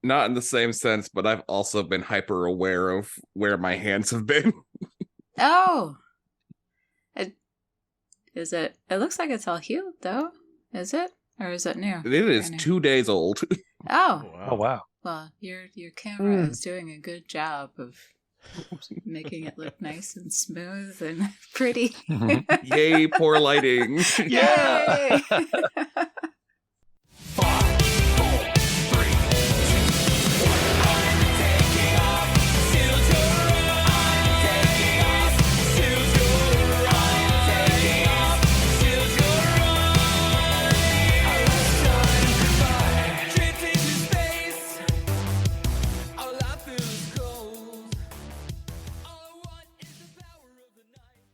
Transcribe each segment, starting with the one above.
Not in the same sense, but I've also been hyper aware of where my hands have been. Oh! Is it? It looks like it's all healed, though. Is it? Or is it new? It is 2 days old. Oh! Oh, wow. Well, your camera is doing a good job of making it look nice and smooth and pretty. Yay, poor lighting. Yay! 5, 4, 3, 2, 1. I'm taking off. Still your I'm taking off. Still your I'm taking off. Still your I was done. Drifting to space. All I feel is cold. All I want is the power of the night.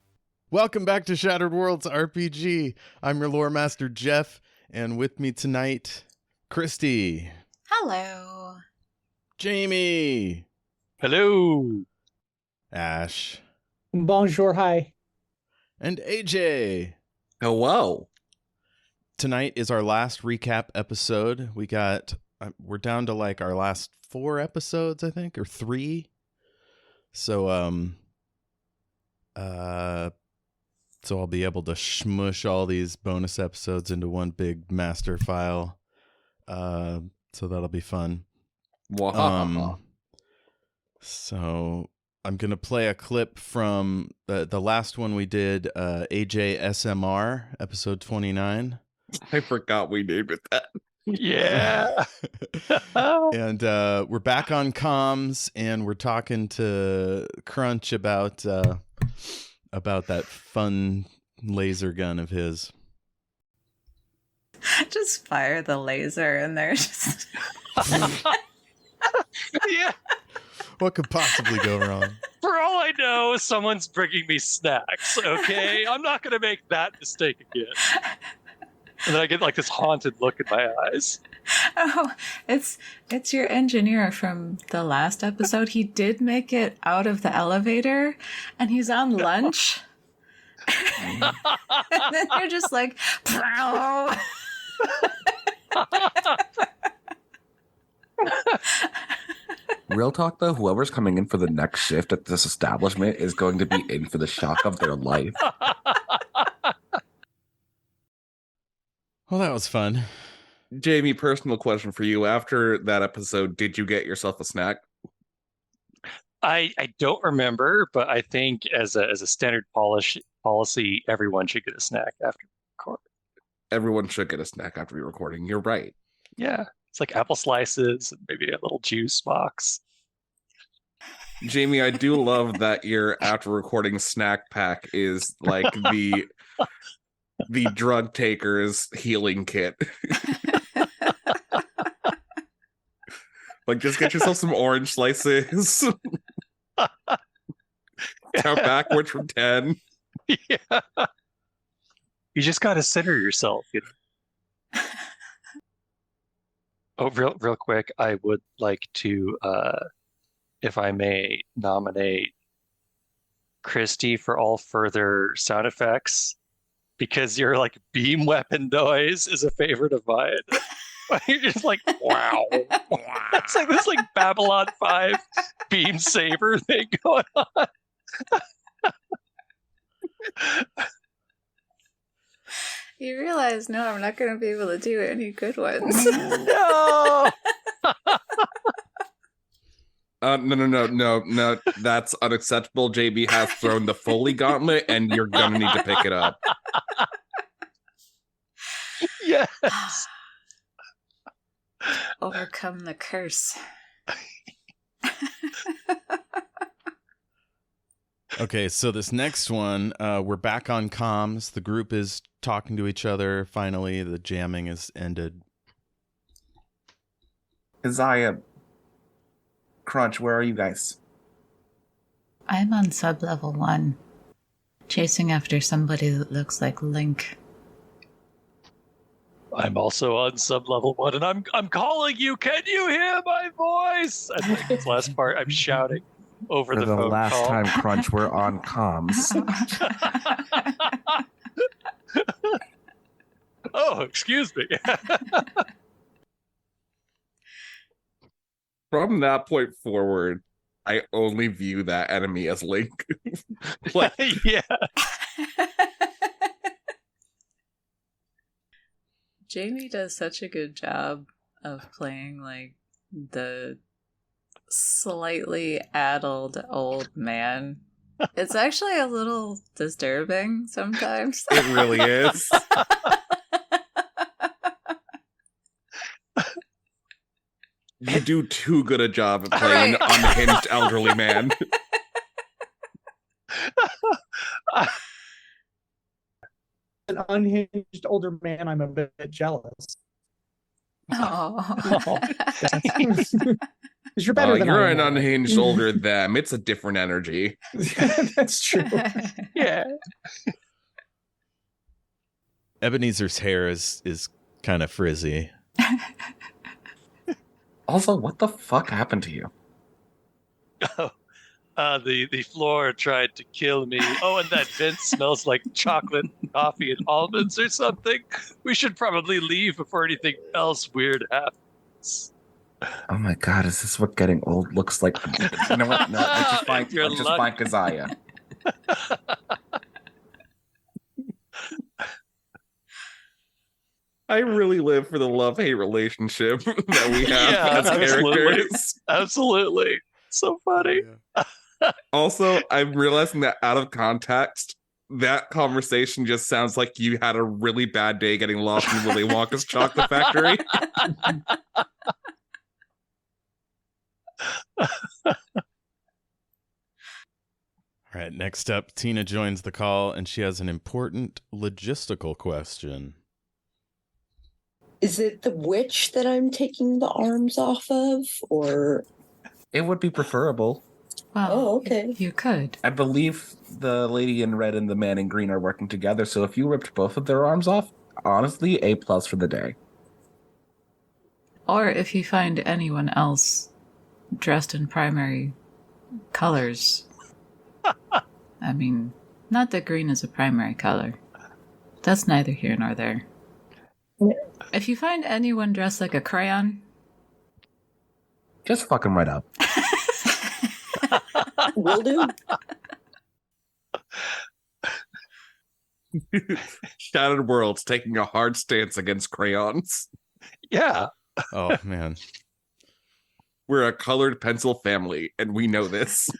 Welcome back to Shattered Worlds RPG. I'm your lore master, Jeff, and with me tonight, Kristy, Hello. Jayme, Hello. Ash, Bonjour, hi. and AJ. Hello. Tonight is our last recap episode. We're down to like our last 4 episodes, I think, or 3. So I'll be able to smush all these bonus episodes into one big master file. So that'll be fun. So I'm going to play a clip from the last one we did, AJ SMR, episode 29. I forgot we named it that. Yeah. And we're back on comms, and we're talking to Crunch about that fun laser gun of his. Just fire the laser and there's Yeah. What could possibly go wrong? For all I know, someone's bringing me snacks, okay? I'm not going to make that mistake again. And then I get like this haunted look in my eyes. Oh, it's your engineer from the last episode. He did make it out of the elevator and he's on lunch. And then you're just like, "Prow." Real talk, though, whoever's coming in for the next shift at this establishment is going to be in for the shock of their life. Well, that was fun. Jayme, personal question for you. After that episode, did you get yourself a snack? I don't remember, but I think as a standard policy, everyone should get a snack after recording. Everyone should get a snack after recording. You're right. Yeah. It's like apple slices and maybe a little juice box. Jayme, I do love that your after recording snack pack is like the drug taker's healing kit. Like, just get yourself some orange slices. Count backwards from 10. Yeah. You just got to center yourself. You know? Oh, real quick, I would like to, if I may, nominate Kristy for all further sound effects, because your like beam weapon noise is a favorite of mine. You're just like, wow. It's like this like Babylon 5 beam saber thing going on. You realize, no, I'm not going to be able to do any good ones. No. No. That's unacceptable. JB has thrown the Foley gauntlet, and you're gonna need to pick it up. Yes. Overcome the curse. Okay, so this next one, we're back on comms. The group is talking to each other. Finally, the jamming is ended. Isaiah, Crunch, where are you guys? I'm on sub-level 1, chasing after somebody that looks like Link. I'm also on sub-level 1, and I'm calling you. Can you hear my voice? And like this last part, I'm shouting over For the the phone last call. time, Crunch, we're on comms. Oh, excuse me. From that point forward, I only view that enemy as Link. Like, Yeah. Jayme does such a good job of playing like the slightly addled old man. It's actually a little disturbing sometimes. it really is. You do too good a job at playing an Right. unhinged elderly man. An unhinged older man, I'm a bit jealous. Oh. Because you're better than You're I an am. unhinged older them. It's a different energy. That's true. Yeah. Ebenezer's hair is kind of frizzy. Also, what the fuck happened to you? The floor tried to kill me. Oh, and that vent smells like chocolate, coffee, and almonds or something. We should probably leave before anything else weird happens. Oh my god, is this what getting old looks like? You know what? No, let's just find, You're let's just lucky. find Kazaya. I really live for the love-hate relationship that we have Yeah, as absolutely. characters. Absolutely. So funny. Also, I'm realizing that out of context, that conversation just sounds like you had a really bad day getting lost in Willy Wonka's chocolate factory. All right, next up, Tina joins the call, and she has an important logistical question. Is it the witch that I'm taking the arms off of, or? It would be preferable. Well, Oh, okay. you could. I believe the lady in red and the man in green are working together, so if you ripped both of their arms off, honestly, A+ for the day. Or if you find anyone else dressed in primary colors. I mean, not that green is a primary color. That's neither here nor there. Yeah. If you find anyone dressed like a crayon, Just fuck him right up. Will do. Shattered Worlds taking a hard stance against crayons. Yeah. Oh, man. We're a colored pencil family, and we know this.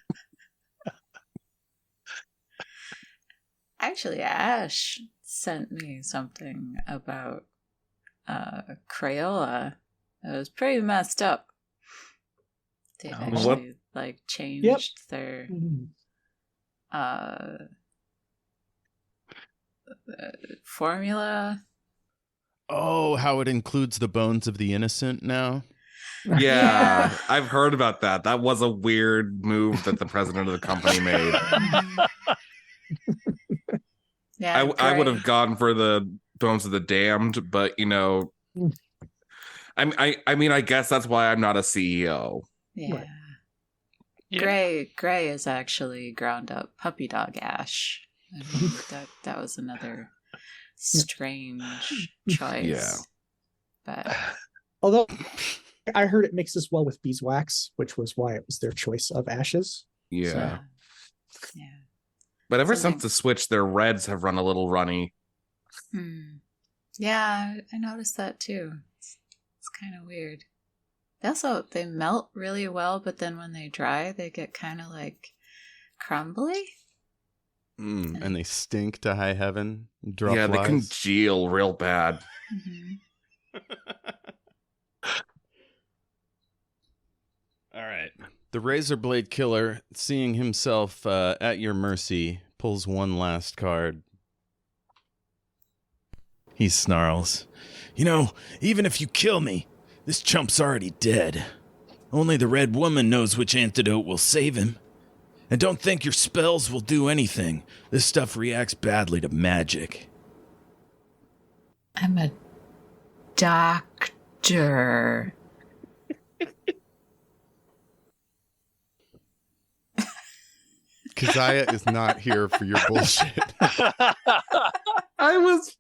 actually, Ash sent me something about Crayola. It was pretty messed up. They've Oh, actually like changed their Mhm. formula. Oh, how it includes the bones of the innocent now? Yeah, I've heard about that. That was a weird move that the president of the company made. Yeah, I would have Gray. gone for the Bones of the Damned, but you know, I mean, I guess that's why I'm not a CEO. Yeah. Right. Yeah. Gray is actually ground up puppy dog ash. I mean, that was another strange choice. Yeah. But Although I heard it mixes well with beeswax, which was why it was their choice of ashes. Yeah. yeah. But ever Something- since the Switch, their reds have run a little runny. Yeah, I noticed that too. It's kind of weird. They melt really well, but then when they dry, they get kind of like crumbly. And they stink to high heaven. Draw Yeah, they flies. congeal real bad. All right. The razor blade killer, seeing himself at your mercy, pulls one last card. He snarls, "You know, even if you kill me, this chump's already dead. Only the Red Woman knows which antidote will save him. And don't think your spells will do anything. This stuff reacts badly to magic." I'm a doctor. Keziah is not here for your bullshit. I was.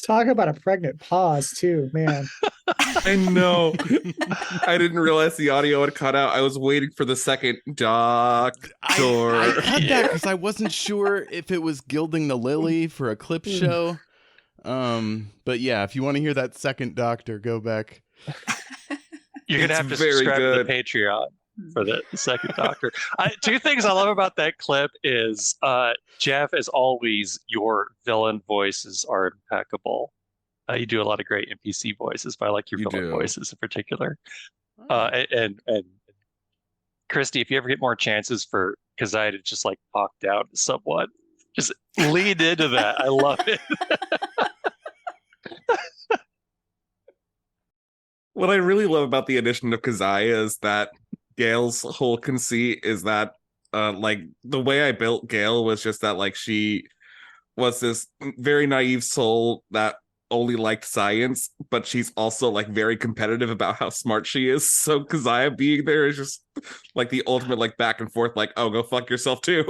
Talk about a pregnant pause, too, man. I know. I didn't realize the audio had cut out. I was waiting for the second doctor. I cut that because I wasn't sure if it was Gilding the Lily for a clip show. But yeah, if you want to hear that second doctor, go back. You're gonna It's have to very subscribe good. to the Patreon for the second doctor. Two things I love about that clip is Jeff, as always, your villain voices are impeccable. You do a lot of great NPC voices, but I like your You villain do. voices in particular. And Kristy, if you ever get more chances for Kazai to just like talk down to someone, just lean into that. I love it. What I really love about the addition of Kazaya is that Gail's whole conceit is that like the way I built Gail was just that like she was this very naive soul that only liked science, but she's also like very competitive about how smart she is. So Kazaya being there is just like the ultimate like back and forth, like, oh, go fuck yourself too.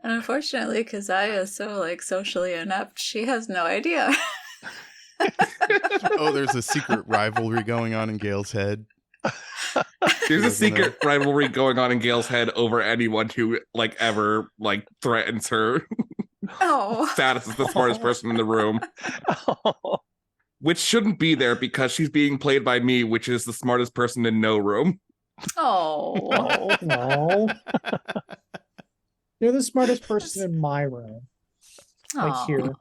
And unfortunately, Kazaya is so like socially inept, she has no idea. Oh, there's a secret rivalry going on in Gail's head. There's a secret rivalry going on in Gail's head over anyone who like ever like threatens her Oh. status as the smartest person in the room, which shouldn't be there because she's being played by me, which is the smartest person in no room. Oh. Oh, no. You're the smartest person in my room. Like Aw. here.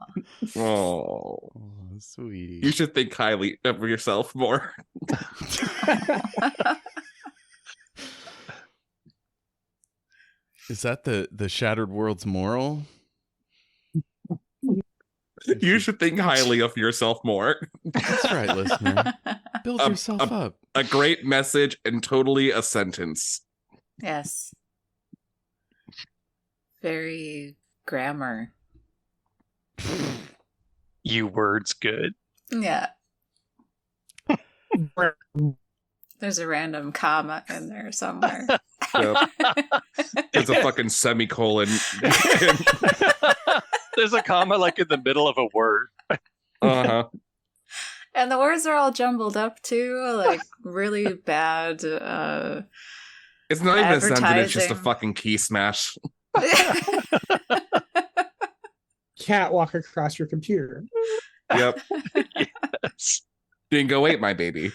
Oh, Oh, sweetie. you should think highly of yourself more. Is that the Shattered World's moral? You should think highly of yourself more. That's right, listener. Build yourself up. A great message and totally a sentence. Yes. Very grammar. You words good. Yeah. There's a random comma in there somewhere. Yep. There's a fucking semicolon. There's a comma like in the middle of a word. Uh-huh. And the words are all jumbled up too, like really bad. It's not even a sentence, it's just a Advertising. fucking key smash. Cat walk across your computer. Yep. Yes. Bingo ate my baby.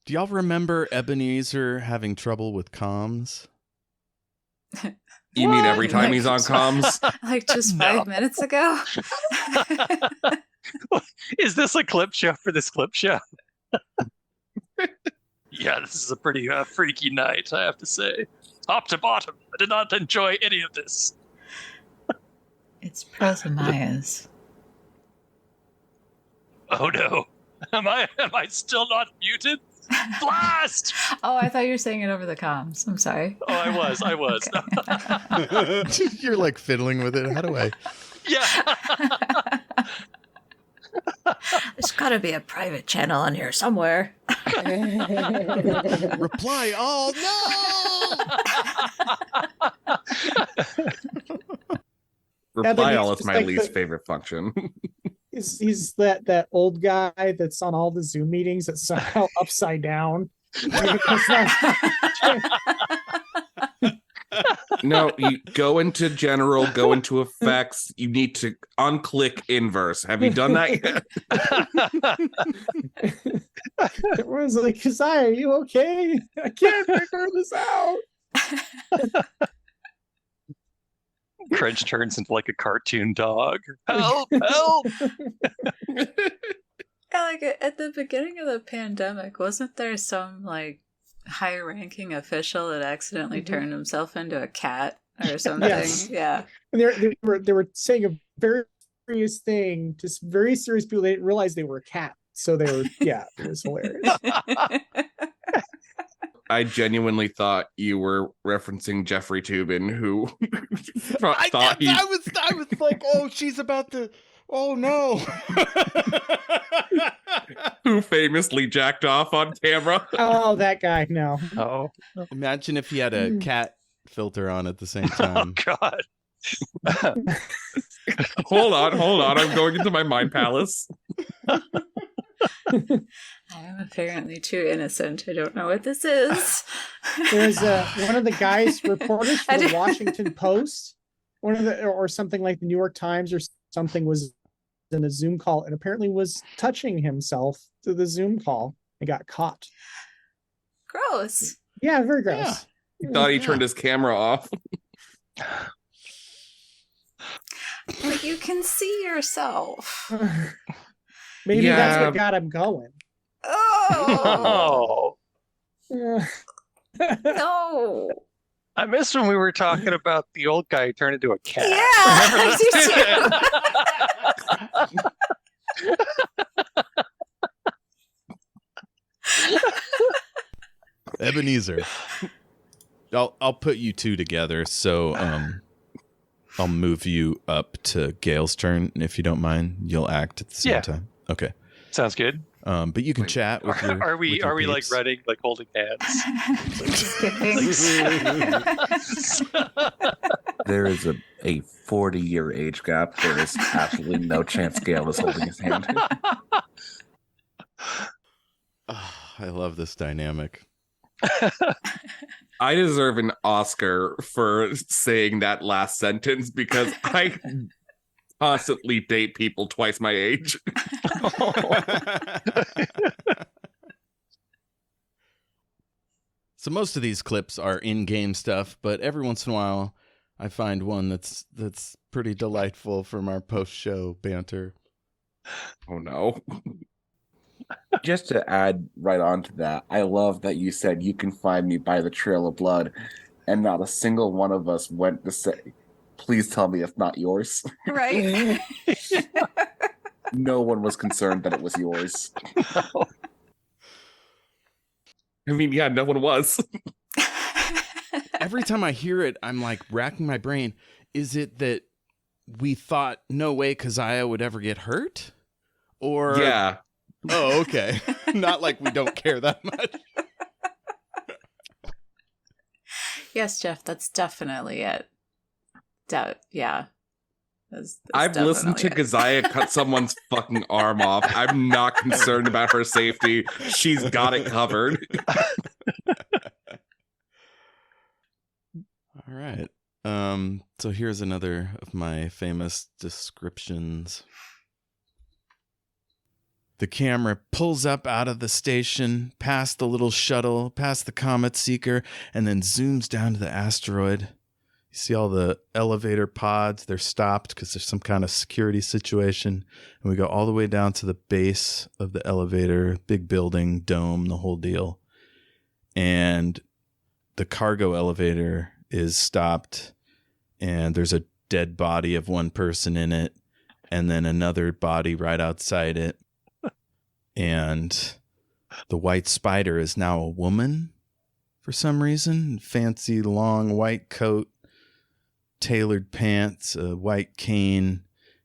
Do y'all remember Ebenezer having trouble with comms? You mean every What? time he's on comms? Like just No. 5 minutes ago. Is this a clip show for this clip show? Yeah, this is a pretty freaky night, I have to say. Top to bottom, I did not enjoy any of this. It's Prosamias. Oh no, am I still not muted? Blast! Oh, I thought you were saying it over the comms. I'm sorry. Oh, I was. Okay. You're like fiddling with it. How do I? Yeah. There's got to be a private channel on here somewhere. Reply all. No! Reply he's all is just my like least the- favorite function. He's that old guy that's on all the Zoom meetings that's somehow upside down. It's not- No, you go into general, go into effects. You need to unclick inverse. Have you done that yet? Everyone's like, Kazai, are you okay? I can't figure this out. Crunch turns into like a cartoon dog. Help! Help! Yeah, like at the beginning of the pandemic, wasn't there some like high-ranking official that accidentally turned himself into a cat or something? Yes. Yeah. And they were saying a very serious thing, just very serious people. They didn't realize they were a cat. So they were, yeah, it was hilarious. I genuinely thought you were referencing Jeffrey Toobin, who I thought he. was like, oh, she's about to. Oh no! Who famously jacked off on camera. Oh, that guy. No. Oh, Imagine if he had a cat filter on at the same oh time. God. Hold on. I'm going into my mind palace. I am apparently too innocent. I don't know what this is. There's one of the guys, reporters I for the did- Washington Post, or something like the New York Times or something, was in a Zoom call and apparently was touching himself through the Zoom call and got caught. Gross. Yeah, very gross. He thought he turned his camera off. But you can see yourself. Maybe that's Yeah. what got him going. Oh, Oh, no. I missed when we were talking about the old guy who turned into a cat. Yeah, Remember I do too. Ebenezer. I'll put you two together, so I'll move you up to Gail's turn, and if you don't mind, you'll act at the same Yeah. time. Okay. Sounds good. But you can chat with your, Are we with your like peeps. running, like holding hands? Just kidding. There is a 40-year age gap. There is absolutely no chance Gale is holding his hand. Oh, I love this dynamic. I deserve an Oscar for saying that last sentence because I constantly date people twice my age. So most of these clips are in-game stuff, but every once in a while I find one that's pretty delightful from our post-show banter. Oh no. Just to add right on to that, I love that you said you can find me by the trail of blood, and not a single one of us went to say, please tell me it's not yours. Right? No one was concerned that it was yours. I mean, yeah, no one was. Every time I hear it, I'm like racking my brain. Is it that we thought no way Keziah would ever get hurt? Or Yeah. Oh, okay. Not like we don't care that much. Yes, Jeff, that's definitely it. Yeah. That's I've listened to definitely it. Keziah cut someone's fucking arm off. I'm not concerned about her safety. She's got it covered. All right. So here's another of my famous descriptions. The camera pulls up out of the station, past the little shuttle, past the Comet Seeker, and then zooms down to the asteroid. You see all the elevator pods. They're stopped because there's some kind of security situation. And we go all the way down to the base of the elevator, big building, dome, the whole deal. And the cargo elevator is stopped, and there's a dead body of one person in it, and then another body right outside it. And the white spider is now a woman for some reason. Fancy long white coat, tailored pants, a white cane,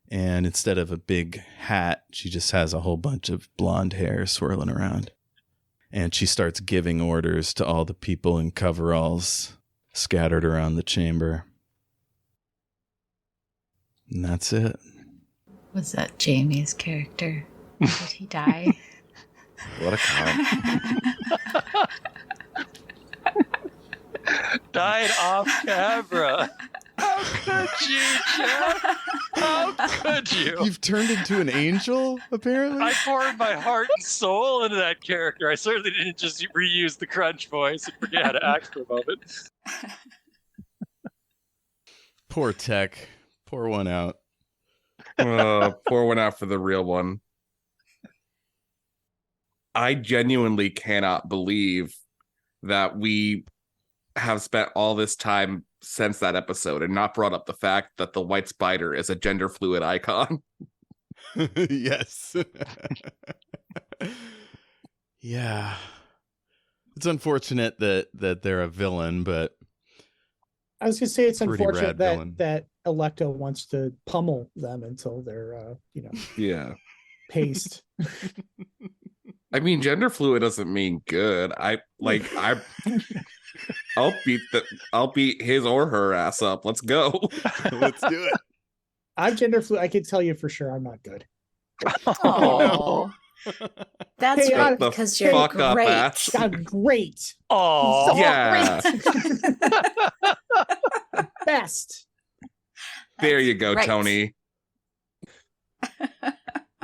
and instead of a big hat, she just has a whole bunch of blonde hair swirling around. And she starts giving orders to all the people in coveralls scattered around the chamber. And that's it. Was that Jamie's character? Did he die? What a clown. Died off camera. How could you, Jeff? How could you? You've turned into an angel, apparently? I poured my heart and soul into that character. I certainly didn't just reuse the crunch voice and forget how to act for a moment. Poor Tech. Pour one out. Pour one out for the real one. I genuinely cannot believe that we have spent all this time since that episode and not brought up the fact that the white spider is a gender fluid icon. Yes. Yeah. It's unfortunate that they're a villain, but I was gonna say it's Pretty unfortunate rad villain. that Electo wants to pummel them until they're, Yeah. paste. I mean, gender fluid doesn't mean good. I'll beat his or her ass up. Let's go. Let's do it. I'm gender fluid. I can tell you for sure I'm not good. Oh, that's Hey, right, the because you're fuck up, great. ass. I'm great. Oh, Yeah. Best. There you go, Right. Tony.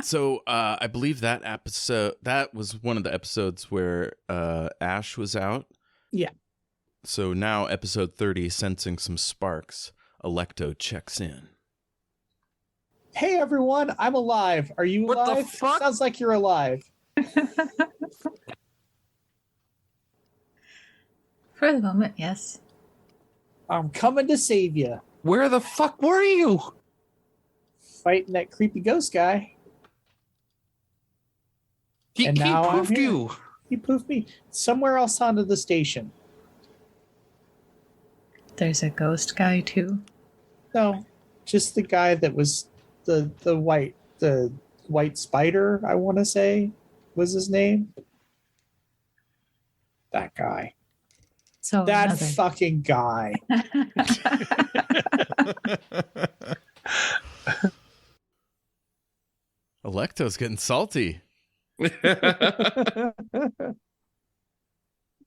So I believe that was one of the episodes where Ash was out. Yeah. So now episode 30, sensing some sparks, Electo checks in. Hey everyone, I'm alive. Are you What the alive? fuck? Sounds like you're alive. For the moment, yes. I'm coming to save you. Where the fuck were you? Fighting that creepy ghost guy. He And now I'm poofed here. you. He poofed me somewhere else onto the station. There's a ghost guy too. No, just the guy that was the white spider, I want to say was his name. That guy. So That another. fucking guy. Electo's getting salty. I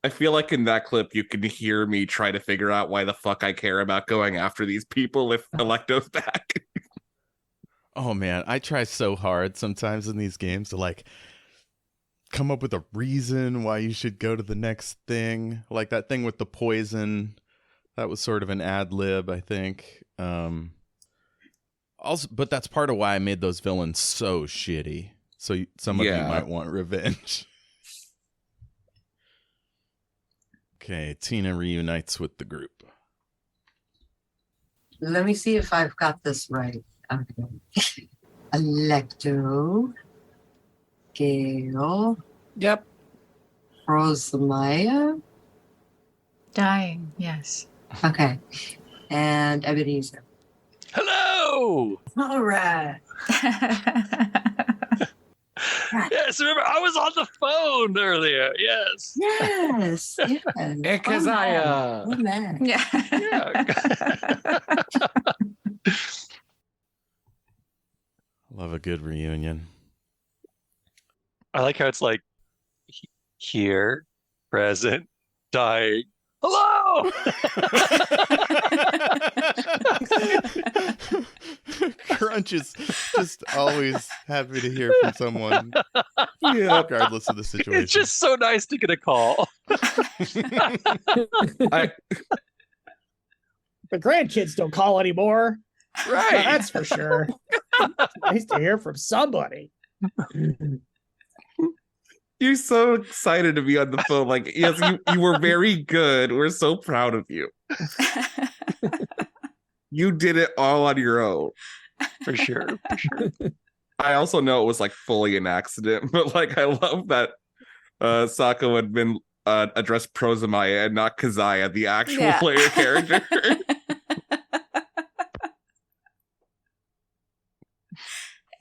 feel like in that clip you can hear me try to figure out why the fuck I care about going after these people if Electo's back. Oh man, I try so hard sometimes in these games to like come up with a reason why you should go to the next thing. Like that thing with the poison. That was sort of an ad lib, I think. Also, but that's part of why I made those villains so shitty. So some of you might want revenge. Okay, Tina reunites with the group. Let me see if I've got this right. Okay. Electo, Gale, Yep. Rosamaya. Dying, yes. Okay. And Ebenezer. hello. All right. Yes, remember I was on the phone earlier. Yes. Yes. Yes. Because Oh, man. Yeah. Yeah. Love a good reunion. I like how it's like here, present, dying. Hello. Crunch is just always happy to hear from someone, Yeah. regardless of the situation. It's just so nice to get a call. I, The grandkids don't call anymore. Right. That's for sure. Nice to hear from somebody. you're so excited to be on the phone. Like, yes, you were very good. We're so proud of you. You did it all on your own. For sure. For sure. I also know it was like fully an accident, but like I love that Sako had been addressed Prozamaya and not Kazaya, the actual Yeah. player character.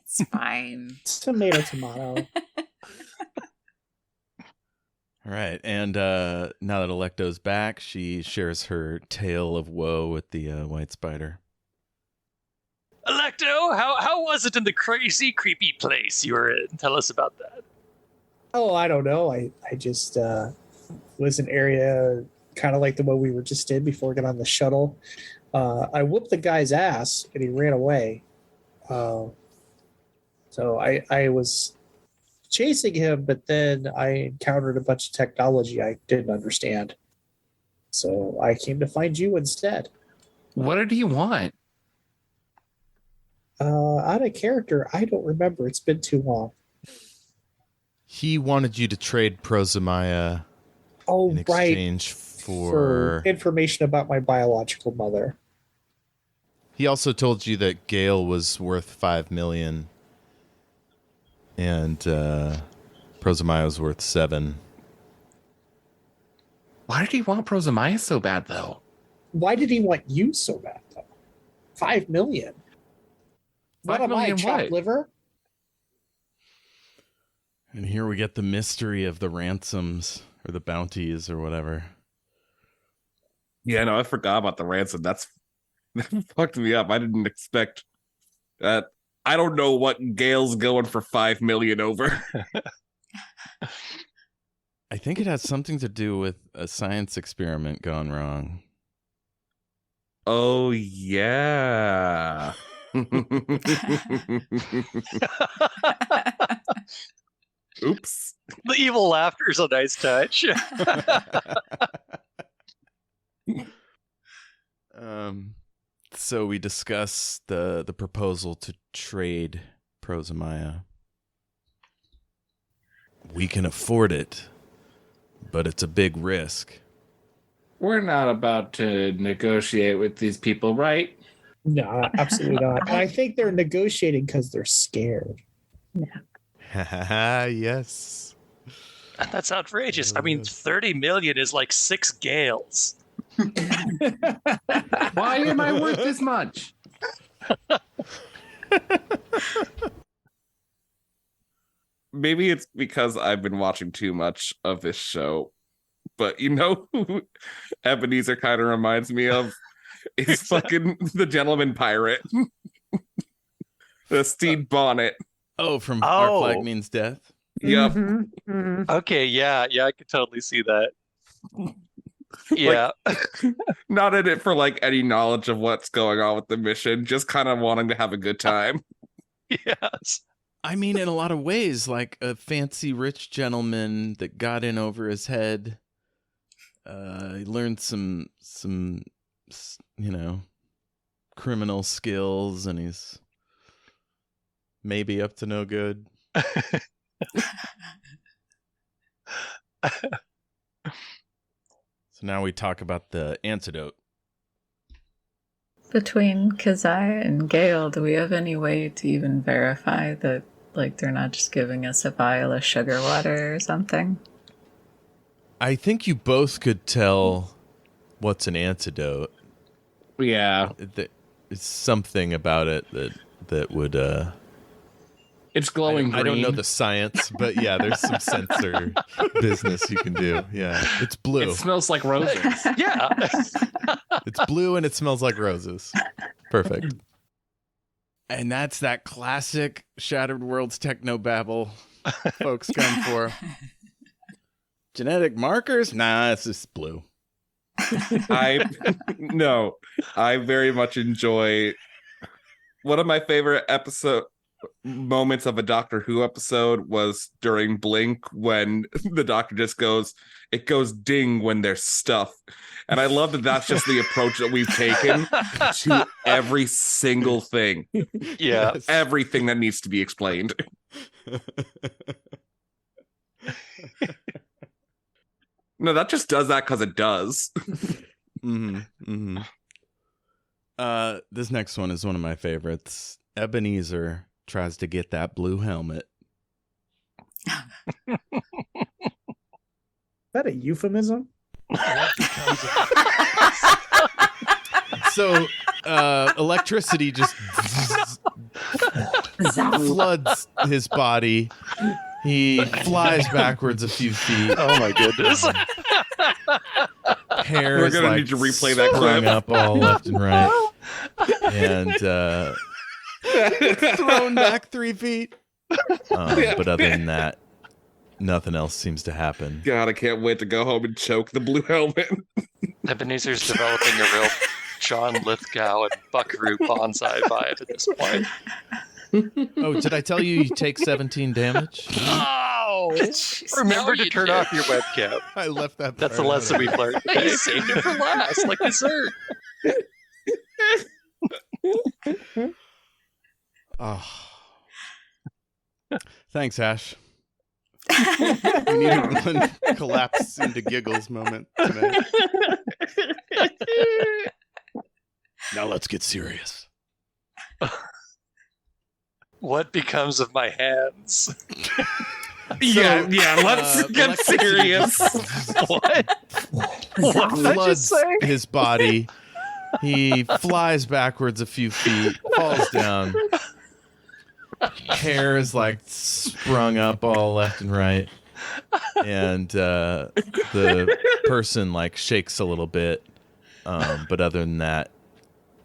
It's fine. Tomato, tomato. All right, and now that Electo's back, she shares her tale of woe with the white spider. Electo, how was it in the crazy, creepy place you were in? Tell us about that. Oh, I don't know. I just was an area kind of like the one we were just in before we got on the shuttle. I whooped the guy's ass and he ran away. So I was chasing him, but then I encountered a bunch of technology I didn't understand. So I came to find you instead. What did he want? Out of character, I don't remember. It's been too long. He wanted you to trade Prozamaya Oh, in right. exchange For for... information about my biological mother. He also told you that Gale was worth $5 million and Prozamaya was worth $7 million. Why did he want Prozamaya so bad, though? Why did he want you so bad, though? 5 million. What 5 am I, million chopped what? liver? And here we get the mystery of the ransoms or the bounties or whatever. Yeah, no, I forgot about the ransom. That fucked me up. I didn't expect that. I don't know what Gale's going for 5 million over. I think it has something to do with a science experiment gone wrong. Oh yeah. Oops. The evil laughter is a nice touch. So we discuss the proposal to trade Prosamaya. We can afford it, but it's a big risk. We're not about to negotiate with these people, right? No, absolutely not. And I think they're negotiating because they're scared. Yes. That's outrageous. I mean, 30 million is like 6 Gales. Why am I worth this much? Maybe it's because I've been watching too much of this show. But you know who Ebenezer kind of reminds me of? Is fucking the Gentleman Pirate. The Stede Bonnet. Oh, from Our Flag Means Death? Yep. Okay, yeah, I could totally see that. Yeah. Not in it for like any knowledge of what's going on with the mission, just kind of wanting to have a good time. Yes. I mean, in a lot of ways, like a fancy rich gentleman that got in over his head. He learned some, you know, criminal skills, and he's maybe up to no good. So now we talk about the antidote. Between Keziah and Gale, do we have any way to even verify that, like, they're not just giving us a vial of sugar water or something? I think you both could tell what's an antidote. Yeah. It's something about it that would... It's glowing green. I don't know the science, but yeah, there's some sensor business you can do. Yeah, it's blue. It smells like roses. Yeah. It's blue and it smells like roses. Perfect. And that's that classic Shattered Worlds technobabble folks come for. Genetic markers? Nah, it's just blue. I very much enjoy one of my favorite moments of a Doctor Who episode was during Blink when the Doctor just goes ding when there's stuff. And I love that that's just the approach that we've taken to every single thing. Yeah. Everything that needs to be explained. No, that just does that because it does. This next one is one of my favorites. Ebenezer tries to get that blue helmet. Is that a euphemism? So electricity just floods his body. He flies backwards a few feet. Oh my goodness. Hair We're is gonna like need to replay that sprung clip. up all left and right. And thrown back 3 feet. But other than that, nothing else seems to happen. God, I can't wait to go home and choke the blue helmet. Ebenezer's developing a real John Lithgow and Buckaroo bonsai vibe at this point. Oh, did I tell you take 17 damage? Oh! Remember to turn off your webcam. I left that. That's the lesson we've learned. Hey, saved it for last, like dessert. Oh. Thanks, Ash. We needed one collapse into giggles moment tonight. Now let's get serious. What becomes of my hands? Yeah, let's get serious. What? Floods his body. He flies backwards a few feet, falls down. Hair is like sprung up all left and right. And the person like shakes a little bit. But other than that,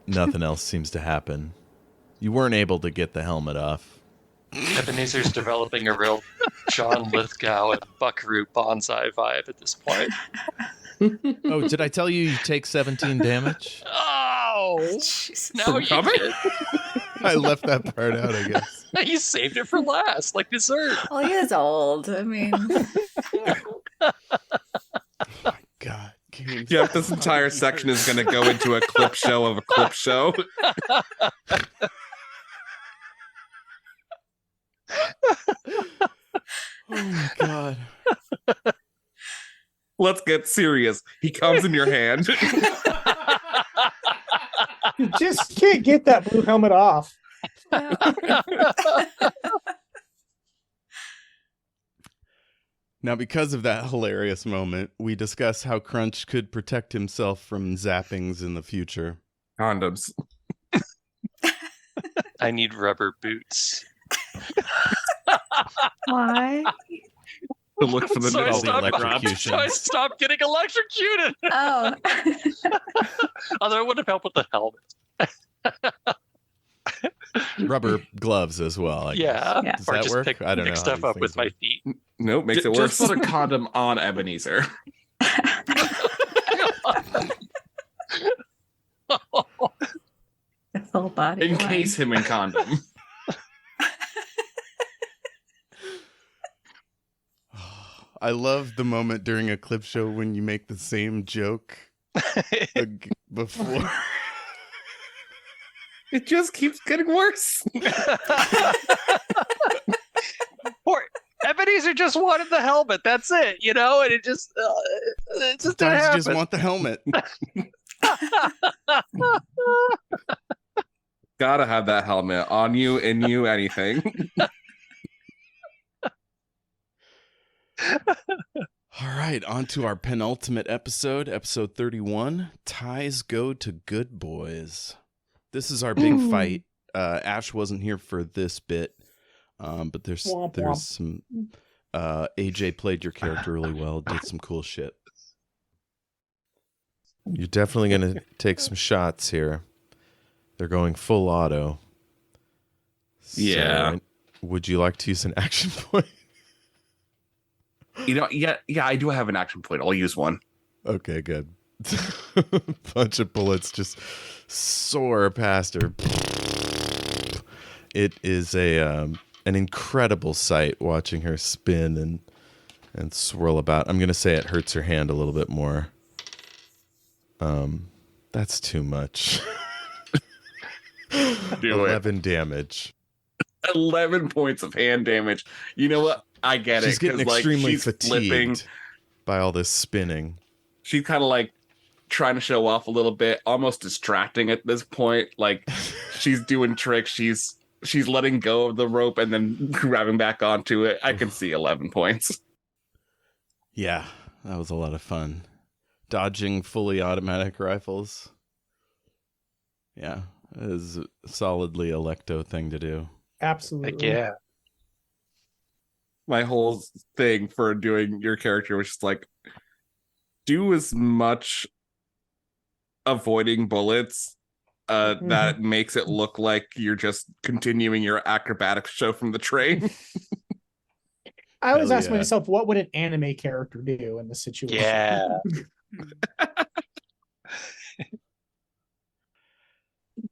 nothing else seems to happen. You weren't able to get the helmet off. Ebenezer's developing a real John Lithgow and Buckaroo bonsai vibe at this point. Oh, did I tell you take 17 damage? Oh! Jesus. Now you did. I left that part out, I guess. You saved it for last, like dessert. Well, he is old. I mean, God. Yeah, this entire section is going to go into a clip show of a clip show. Oh my God. Let's get serious. He comes in your hand. You just can't get that blue helmet off. Now, because of that hilarious moment, we discuss how Crunch could protect himself from zappings in the future. Condoms. I need rubber boots. why? To look for the So I nipple stopped- electrocution. So I stopped getting electrocuted. Oh, Although it would have helped with the helmet. Rubber gloves as well. I Yeah. Yeah. Does Or that just work? pick I don't know. how stuff these up things with my work. feet. Nope, makes it worse. Just put a condom on Ebenezer. the full body. Encase him in condom. I love the moment during a clip show when you make the same joke before. It just keeps getting worse. Poor Ebenezer just wanted the helmet. That's it, you know, and it just didn't Sometimes you just happen. want the helmet. Gotta have that helmet on you, in you, anything. All right, on to our penultimate episode, episode 31. Ties go to good boys. This is our big fight. Ash wasn't here for this bit, but there's some. AJ played your character really well. Did some cool shit. You're definitely gonna take some shots here. They're going full auto. Yeah. So, would you like to use an action point? You know, yeah, I do have an action point. I'll use one. Okay, good. Bunch of bullets just soar past her. It is an incredible sight watching her spin and swirl about. I'm gonna say it hurts her hand a little bit more. That's too much. Do 11 damage. 11 points of hand damage. You know what? I get She's it. getting 'Cause, extremely she's fatigued flipping. by all this spinning. She's kind of like trying to show off a little bit, almost distracting at this point. Like she's doing tricks. She's letting go of the rope and then grabbing back onto it. I can see 11 points. Yeah, that was a lot of fun. Dodging fully automatic rifles. Yeah, it is solidly a Lecto thing to do. Absolutely. Like, yeah. My whole thing for doing your character was just like, do as much avoiding bullets that makes it look like you're just continuing your acrobatics show from the train. I always Hell ask yeah. myself, what would an anime character do in this situation? Yeah.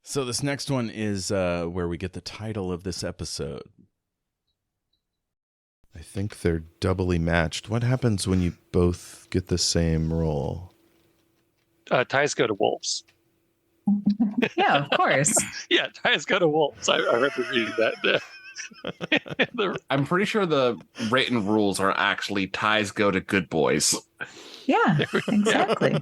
So this next one is where we get the title of this episode. I think they're doubly matched. What happens when you both get the same roll? Ties go to wolves. Yeah, of course. Yeah, ties go to wolves. I remember reading that. I'm pretty sure the written rules are actually ties go to good boys. Yeah, exactly.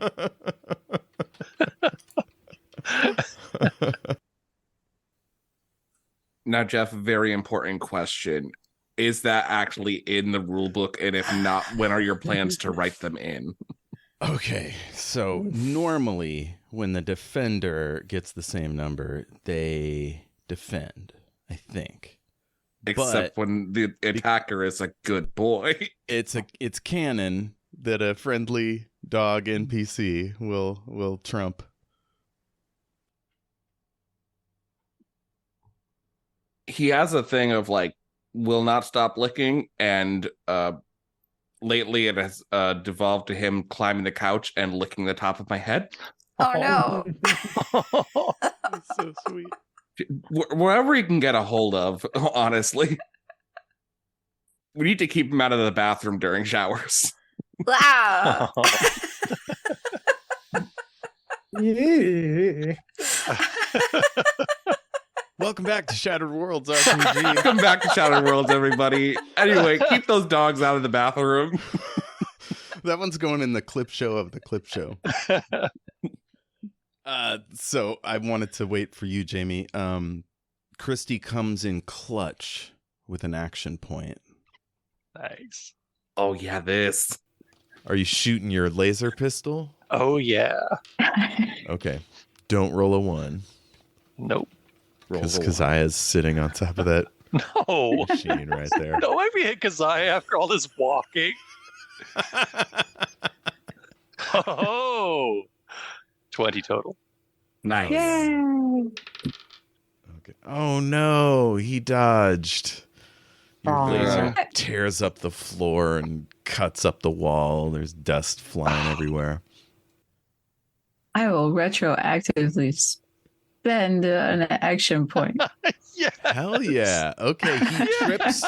Now, Jeff, very important question. Is that actually in the rule book? And if not, when are your plans to write them in? Okay, so normally when the defender gets the same number, they defend, I think. Except when the attacker is a good boy. It's canon that a friendly dog NPC will trump. He has a thing of like will not stop licking, and lately it has devolved to him climbing the couch and licking the top of my head. Oh no. That's so sweet. Wherever he can get a hold of, honestly. We need to keep him out of the bathroom during showers. Wow. Yeah. Welcome back to Shattered Worlds RPG. Welcome back to Shattered Worlds, everybody. Anyway, keep those dogs out of the bathroom. That one's going in the clip show of the clip show. So I wanted to wait for you, Jayme. Kristy comes in clutch with an action point. Nice. Oh, yeah, this. Are you shooting your laser pistol? Oh, yeah. Okay. Don't roll a 1. Nope. Because Keziah's sitting on top of that No. machine right there. No, I hit Keziah after all this walking. Oh. 20 total. Nice. Okay. Oh no, he dodged. Your Oh. laser tears up the floor and cuts up the wall. There's dust flying everywhere. I will retroactively spend an action point. Yeah. Hell yeah. Okay, he trips,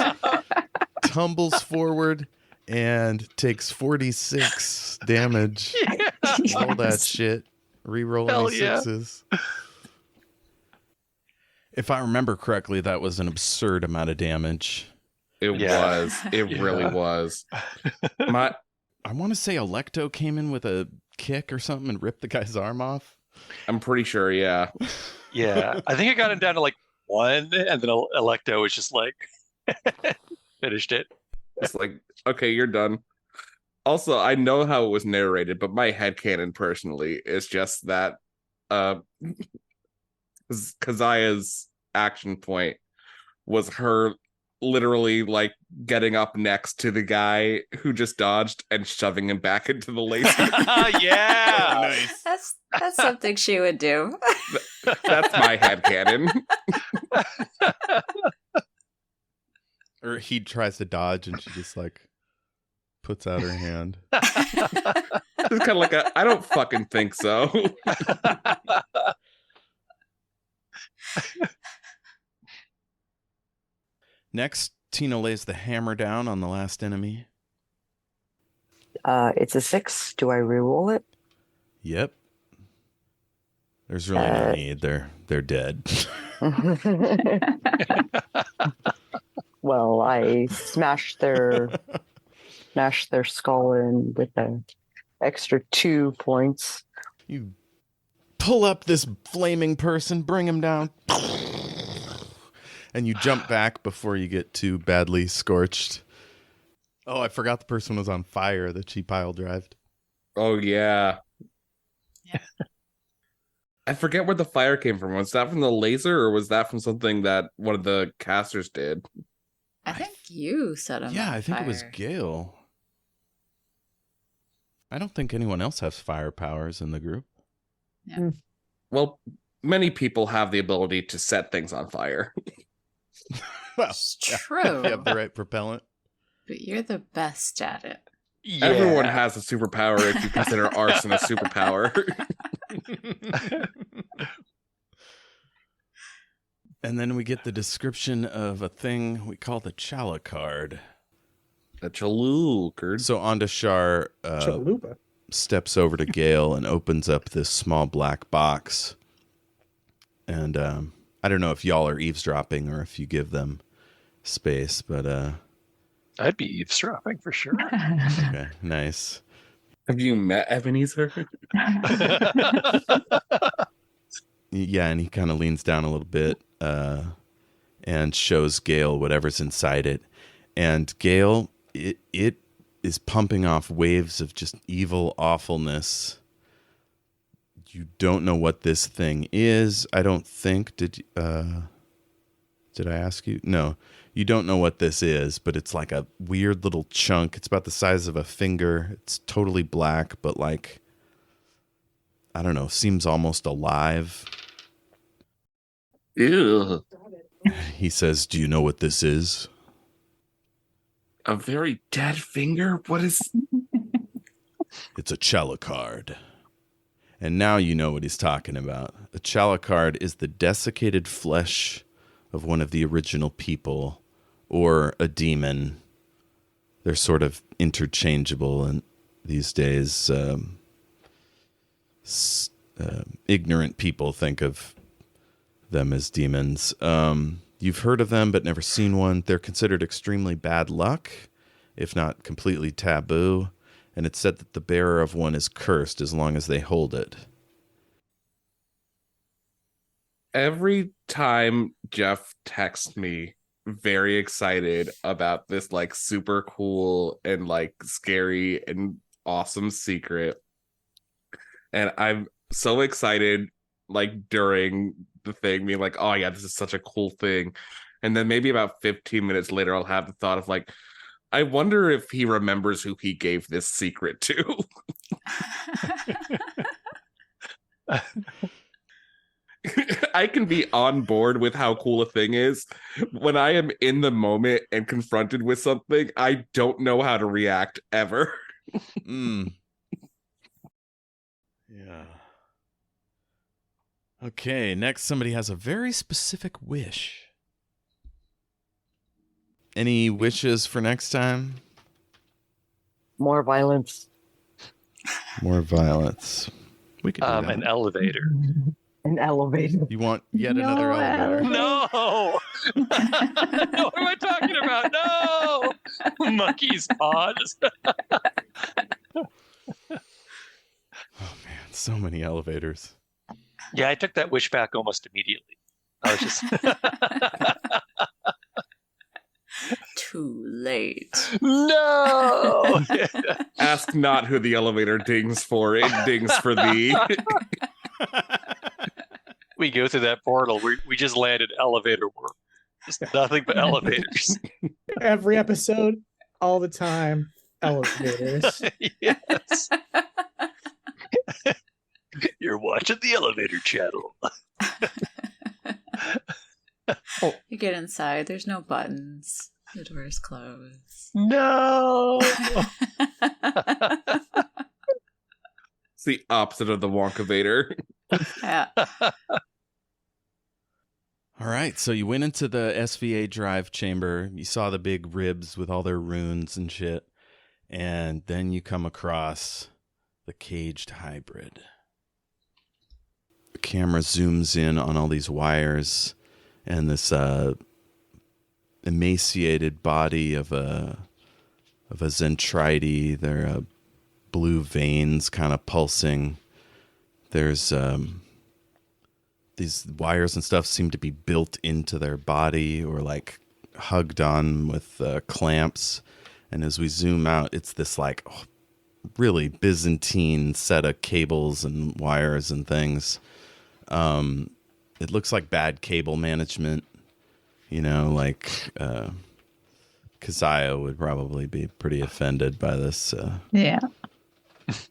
tumbles forward, and takes 46 damage. All that shit. Reroll Hell any yeah. sixes. If I remember correctly, that was an absurd amount of damage. It Yeah. was. It Yeah. really was. I want to say Electo came in with a kick or something and ripped the guy's arm off. I'm pretty sure, yeah. Yeah. I think I got him down to like 1, and then Electo was just like, finished it. It's like, okay, you're done. Also, I know how it was narrated, but my headcanon personally is just that Keziah's action point was her literally like getting up next to the guy who just dodged and shoving him back into the laser. Yeah. Nice. That's something she would do. That's my headcanon. Or he tries to dodge and she just like puts out her hand. It's kind of like I don't fucking think so. Next, Tina lays the hammer down on the last enemy. It's a 6. Do I reroll it? Yep. There's really no need. They're dead. Well, I smashed their skull in with an extra 2 points. You pull up this flaming person, bring him down, and you jump back before you get too badly scorched. Oh, I forgot the person was on fire that she pile drived. Oh yeah. Yeah. I forget where the fire came from. Was that from the laser or was that from something that one of the casters did? I think you set him Yeah, on I think it was fire. Gale. I don't think anyone else has fire powers in the group. Yeah. Well, many people have the ability to set things on fire. Well, It's yeah, true. if you have the right propellant. But you're the best at it. Yeah. Everyone has a superpower if you consider arson a superpower. And then we get the description of a thing we call the Chala card. A Chalukard. So Andashar Chalupa. steps over to Gale and opens up this small black box. And I don't know if y'all are eavesdropping or if you give them space, but I'd be eavesdropping for sure. okay, nice. Have you met Ebenezer? Yeah, and he kind of leans down a little bit and shows Gale whatever's inside it. And Gale, it is pumping off waves of just evil awfulness. You don't know what this thing is. I don't think. Did I ask you? No. You don't know what this is, but it's like a weird little chunk. It's about the size of a finger. It's totally black, but like, I don't know, seems almost alive. Ew. He says, "Do you know what this is?" A very dead finger? What is... It's a Chalicard. And now you know what he's talking about. A Chalicard is the desiccated flesh of one of the original people, or a demon. They're sort of interchangeable and these days. Ignorant people think of them as demons. You've heard of them but never seen one. They're considered extremely bad luck, if not completely taboo, and it's said that the bearer of one is cursed as long as they hold it. Every time Jeff texts me very excited about this like super cool and like scary and awesome secret, and I'm so excited like during the thing being like, oh yeah, this is such a cool thing, and then maybe about 15 minutes later I'll have the thought of like, I wonder if he remembers who he gave this secret to. I can be on board with how cool a thing is. When I am in the moment and confronted with something, I don't know how to react ever. Yeah. Okay, next somebody has a very specific wish. Any wishes for next time? More violence. More violence. We could do that. An elevator. An elevator. You want yet another elevator? No! What am I talking about? No! Monkey's paws. Oh man, so many elevators. Yeah, I took that wish back almost immediately. I was just Too late. no. Ask not who the elevator dings for, it dings for thee. We go through that portal. We just landed elevator world. Just nothing but elevators. Every episode, all the time, elevators. Yes. You're watching the elevator channel. You get inside, there's no buttons. The door's closed. No. It's the opposite of the Wonkavator. Yeah. All right, so you went into the SVA drive chamber. You saw the big ribs with all their runes and shit. And then you come across the caged hybrid. The camera zooms in on all these wires and this emaciated body of a Zentride. There are blue veins kind of pulsing. There's these wires and stuff seem to be built into their body or like hugged on with clamps. And as we zoom out, it's this like really Byzantine set of cables and wires and things. It looks like bad cable management, you know, like Keziah would probably be pretty offended by this Yeah.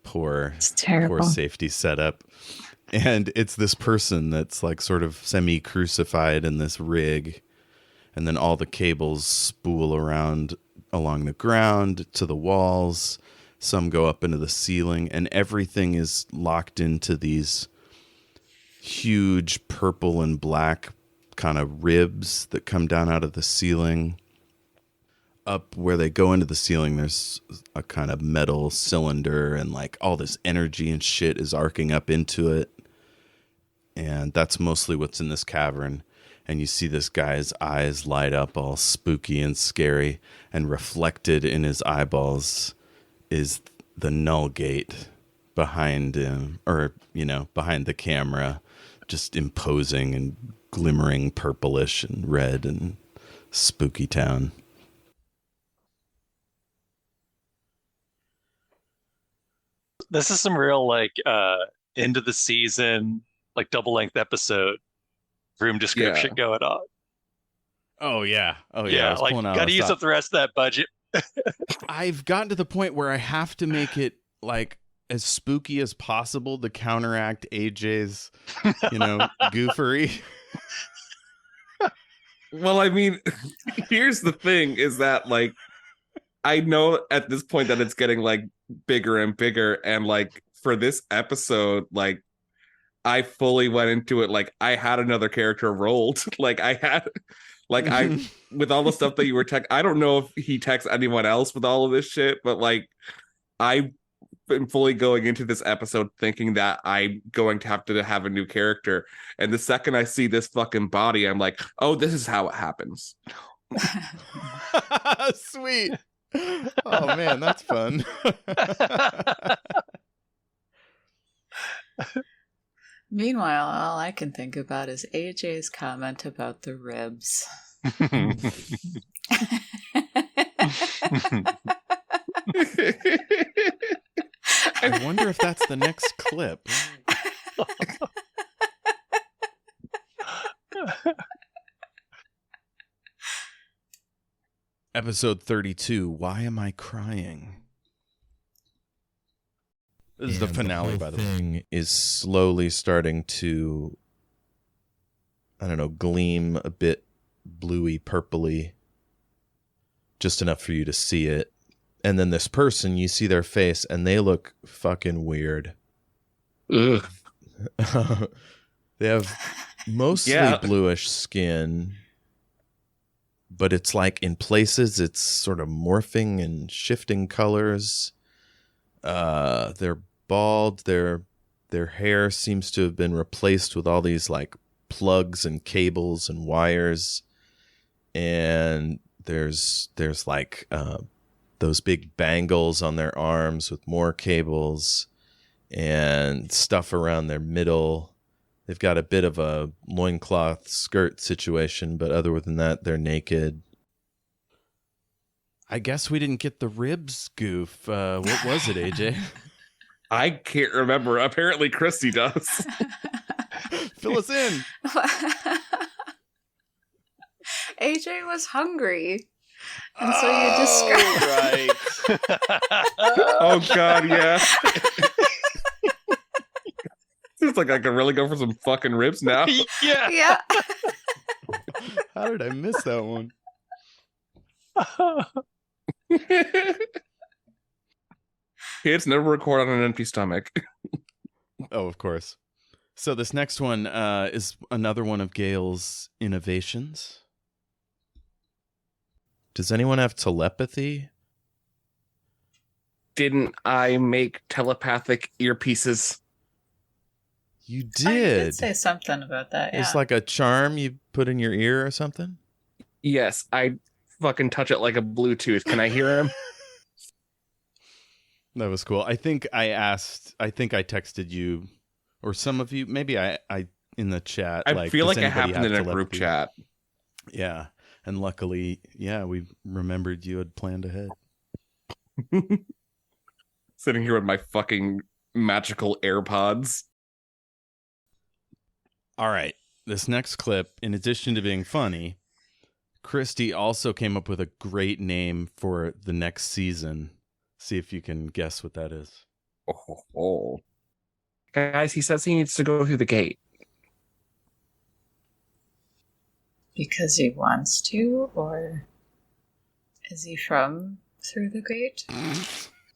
poor terrible. safety setup. And it's this person that's like sort of semi-crucified in this rig. And then all the cables spool around along the ground to the walls. Some go up into the ceiling. And everything is locked into these huge purple and black kind of ribs that come down out of the ceiling. Up where they go into the ceiling, there's a kind of metal cylinder, and like all this energy and shit is arcing up into it. And that's mostly what's in this cavern. And you see this guy's eyes light up all spooky and scary, and reflected in his eyeballs is the null gate behind him, or, you know, behind the camera, just imposing and glimmering purplish and red and spooky town. This is some real like end of the season, like double length episode room description going on. Oh yeah. Oh yeah. I was like pulling out gotta all use stuff. up the rest of that budget. I've gotten to the point where I have to make it like as spooky as possible to counteract AJ's, goofery. Well, I mean, here's the thing is that like I know at this point that it's getting like bigger and bigger, and like for this episode, like I fully went into it like I had another character rolled. Like I had like I with all the stuff that you were I don't know if he texts anyone else with all of this shit, but like I've been fully going into this episode thinking that I'm going to have a new character. And the second I see this fucking body, I'm like, oh, this is how it happens. Sweet. Oh man, that's fun. Meanwhile, all I can think about is AJ's comment about the ribs. I wonder if that's the next clip. Episode 32, Why Am I Crying? This is the finale, by the way. Is slowly starting to, I don't know, gleam a bit bluey, purpley. Just enough for you to see it. And then this person, you see their face, and they look fucking weird. Ugh. They have mostly bluish skin, but it's like in places it's sort of morphing and shifting colors. They're bald. Their hair seems to have been replaced with all these like plugs and cables and wires. And there's like those big bangles on their arms with more cables and stuff around their middle. They've got a bit of a loincloth skirt situation, but other than that, they're naked. I guess we didn't get the ribs goof. What was it, AJ? I can't remember. Apparently Kristy does. Fill us in. AJ was hungry. And so you described... right. Oh, God, yeah. It's like I could really go for some fucking ribs now. Yeah. How did I miss that one? Kids never record on an empty stomach. Oh, of course. So this next one is another one of Gail's innovations. Does anyone have telepathy? Didn't I make telepathic earpieces? You did. I did say something about that, yeah. It's like a charm you put in your ear or something? Yes, I fucking touch it like a Bluetooth. Can I hear him? That was cool. I think I texted you, or some of you, maybe I in the chat. I feel like it happened in a group chat. Yeah. And luckily, we remembered you had planned ahead. Sitting here with my fucking magical AirPods. All right. This next clip, in addition to being funny, Kristy also came up with a great name for the next season. See if you can guess what that is. Oh. Guys, he says he needs to go through the gate. Because he wants to, or is he from through the gate?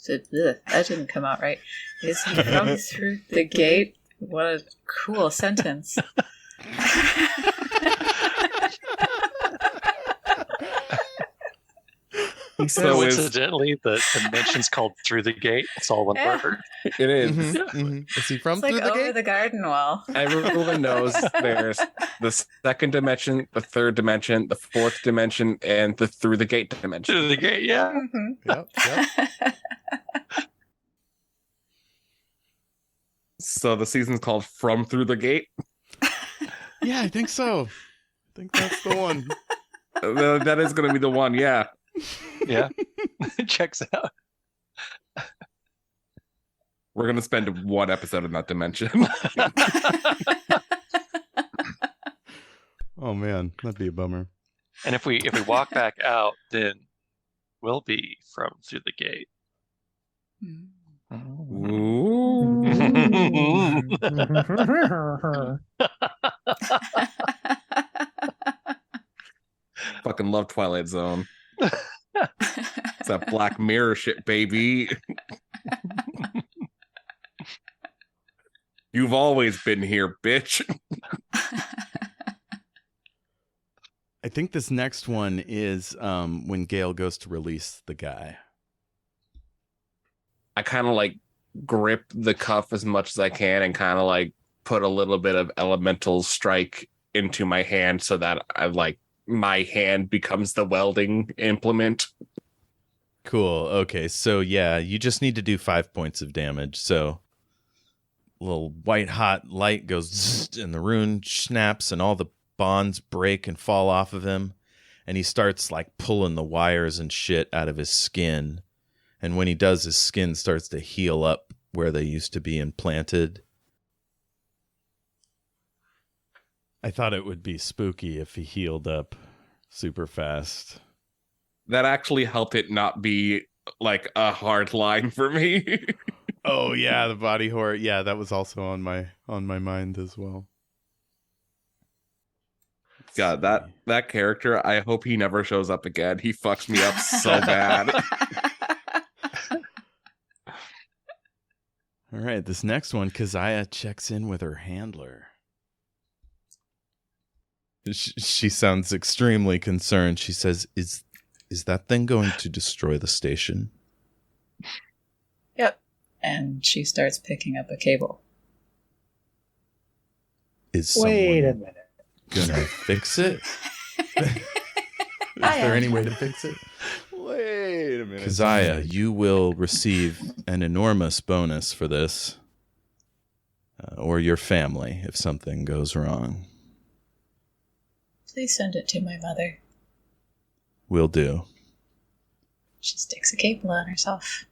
That didn't come out right. Is he from through the gate? What a cool sentence. So incidentally, the dimension's called Through the Gate. It's all one word. It is. Is he from It's like through the over gate? the garden wall. Everyone knows there's the second dimension, the third dimension, the fourth dimension, and the through the gate dimension. Through the Gate, yeah. Yep. So the season's called From Through the Gate. Yeah, I think so. I think that's the one. That is going to be the one, yeah. Yeah. Checks out. We're gonna spend one episode in that dimension. Oh man, that'd be a bummer. And if we walk back out, then we'll be from through the gate. Ooh. Fucking love Twilight Zone. It's that Black Mirror shit, baby. You've always been here, bitch. I think this next one is when Gale goes to release the guy. I kind of like grip the cuff as much as I can and kind of like put a little bit of elemental strike into my hand so that I like my hand becomes the welding implement. Cool. Okay, so yeah, you just need to do 5 points of damage. So a little white hot light goes zzz, and the rune snaps and all the bonds break and fall off of him, and he starts like pulling the wires and shit out of his skin. And when he does, his skin starts to heal up where they used to be implanted. I thought it would be spooky if he healed up super fast. That actually helped it not be like a hard line for me. Oh yeah, the body horror. Yeah, that was also on my mind as well. God, that character, I hope he never shows up again. He fucks me up so bad. All right, this next one, Keziah checks in with her handler. She sounds extremely concerned. She says, "Is that thing going to destroy the station?" Yep. And she starts picking up a cable. Is Wait a someone minute. gonna fix it? Is there any way to fix it? Wait a minute. Keziah, you will receive an enormous bonus for this, or your family if something goes wrong. Please send it to my mother. Will do. She sticks a cable on herself.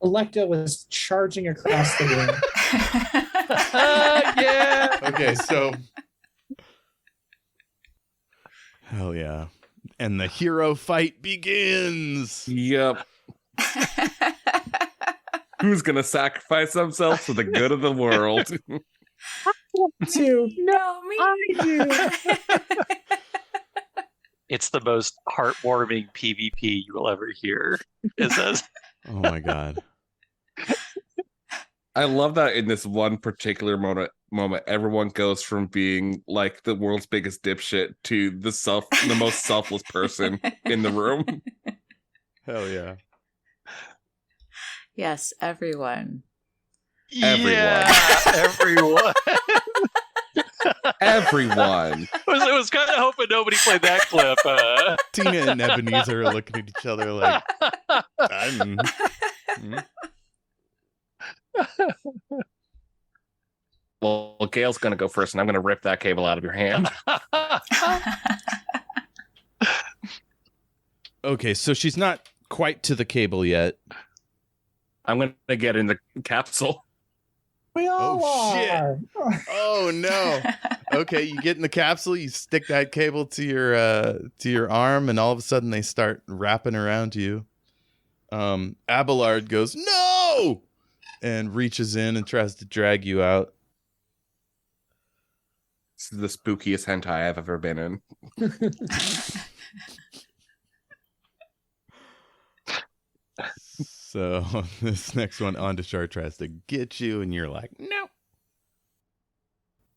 Electa was charging across the room. Yeah. Okay, so hell yeah. And the hero fight begins. Yep. Who's gonna sacrifice themselves for the good of the world? Two. No, me. I do. It's the most heartwarming PvP you will ever hear. It says, Oh my god. I love that in this one particular moment, everyone goes from being like the world's biggest dipshit to the most selfless person in the room. Hell yeah. Yes, everyone. yeah, everyone. Everyone. I was kind of hoping nobody played that clip. Tina and Ebenezer are looking at each other like, Well, Gail's gonna go first, and I'm gonna rip that cable out of your hand. Okay, so she's not quite to the cable yet. I'm gonna get in the capsule. We all shit. are. Oh no. Okay, you get in the capsule, you stick that cable to your arm, and all of a sudden they start wrapping around you. Abelard goes, "No!" and reaches in and tries to drag you out. This is the spookiest hentai I've ever been in. So this next one, Ondashar tries to get you, and you're like, "No."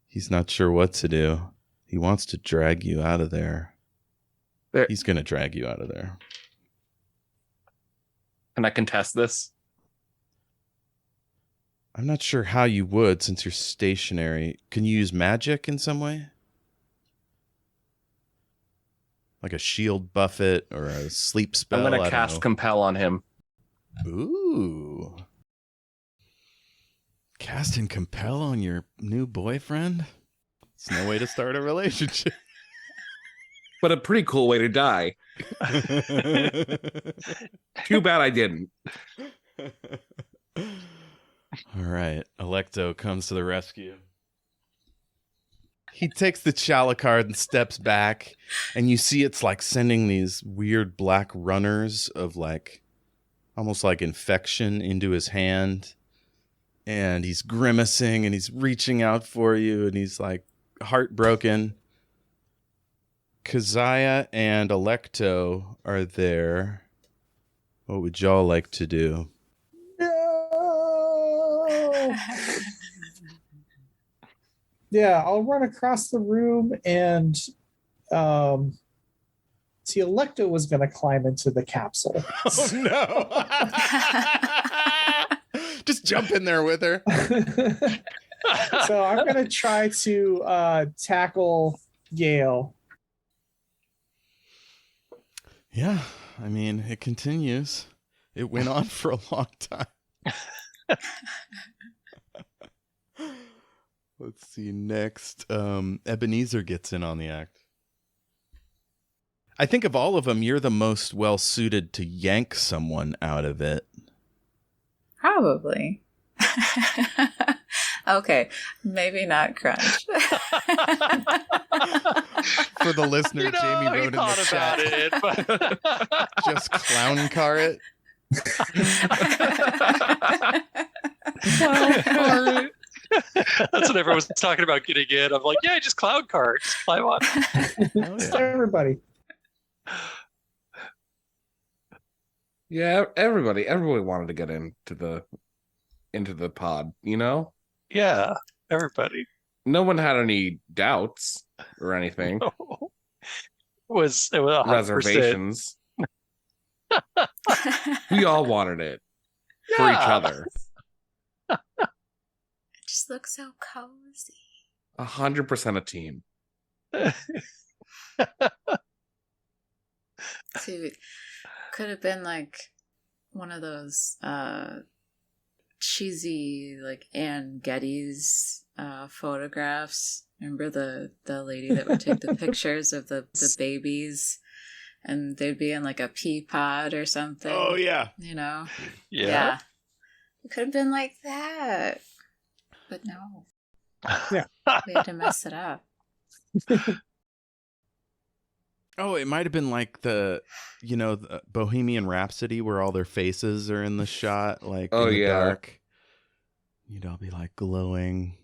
He's not sure what to do. He wants to drag you out of there. He's going to drag you out of there. Can I contest this? I'm not sure how you would since you're stationary. Can you use magic in some way? Like a shield buffet or a sleep spell? I'm going to cast Compel on him. Ooh. Casting Compel on your new boyfriend? It's no way to start a relationship. But a pretty cool way to die. Too bad I didn't. All right. Electo comes to the rescue. He takes the Chala card and steps back, and you see it's like sending these weird black runners of like almost like infection into his hand. And he's grimacing and he's reaching out for you and he's like heartbroken. Keziah and Electo are there. What would y'all like to do? No. Yeah, I'll run across the room and see Electo was going to climb into the capsule. Oh no. Just jump in there with her. So I'm going to try to tackle Gale. Yeah, I mean, it continues. It went on for a long time. Let's see next. Ebenezer gets in on the act. I think of all of them, you're the most well suited to yank someone out of it. Probably. Okay, maybe not Crunch. For the listener, Jamie wrote in the chat, it, but just clown car it. That's what everyone was talking about getting in. I'm like, yeah, just clown car. Just climb on. Just everybody. Yeah, everybody wanted to get into the pod, you know? Yeah, everybody. No one had any doubts or anything. It was 100%. Reservations. We all wanted it for each other. It just looks so cozy. 100% a team. See, could have been like one of those cheesy like Ann Getty's photographs. Remember the lady that would take the pictures of the babies, and they'd be in like a pea pod or something. Oh yeah, you know. Yeah. It could have been like that, but no. Yeah, we had to mess it up. Oh, it might have been like the Bohemian Rhapsody where all their faces are in the shot, like in the dark. You'd all be like glowing.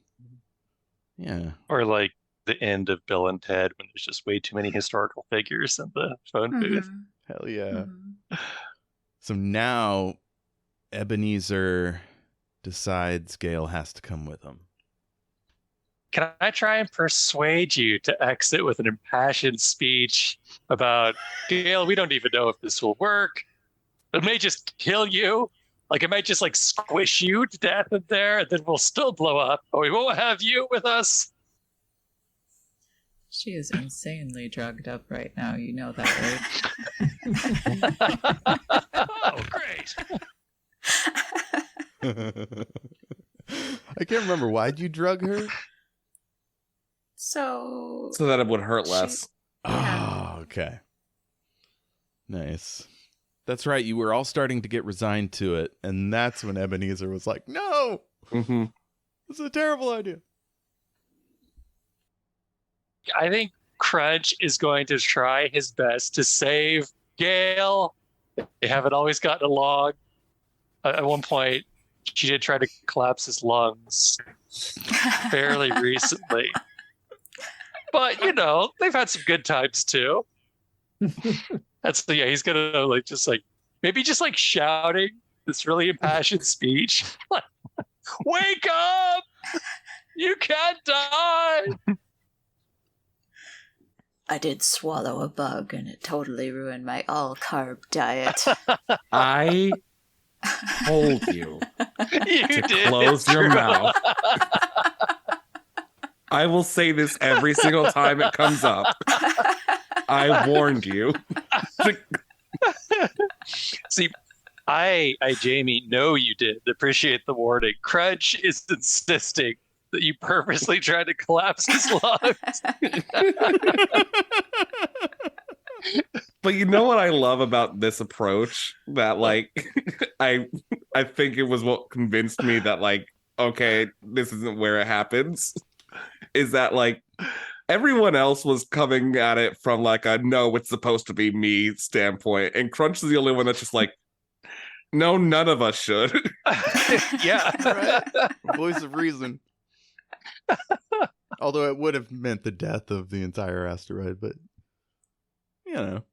Yeah. Or like the end of Bill and Ted when there's just way too many historical figures in the phone booth. Hell yeah. So now Ebenezer decides Gale has to come with him. Can I try and persuade you to exit with an impassioned speech about, Gale, we don't even know if this will work. It may just kill you. Like, it might just, like, squish you to death in there, and then we'll still blow up, but we won't have you with us. She is insanely drugged up right now. You know that, right? Oh, great. I can't remember. Why'd you drug her? So that it would hurt less. Oh, okay. Nice. That's right. You were all starting to get resigned to it, and that's when Ebenezer was like, no! Mm-hmm. It's a terrible idea. I think Crunch is going to try his best to save Gale. They haven't always gotten along. At one point, she did try to collapse his lungs fairly recently. But, they've had some good times too. He's gonna maybe shouting this really impassioned speech. Like, wake up! You can't die! I did swallow a bug and it totally ruined my all-carb diet. I told you You to did. close your mouth. I will say this every single time it comes up. I warned you. See, I, Jayme, know you did appreciate the warning. Crunch is insisting that you purposely tried to collapse his lungs. But you know what I love about this approach? That like I think it was what convinced me that like, okay, this isn't where it happens. Is that like everyone else was coming at it from like a no, it's supposed to be me standpoint. And Crunch is the only one that's just like, no, none of us should. Yeah. Right? Voice of reason. Although it would have meant the death of the entire asteroid, but you know.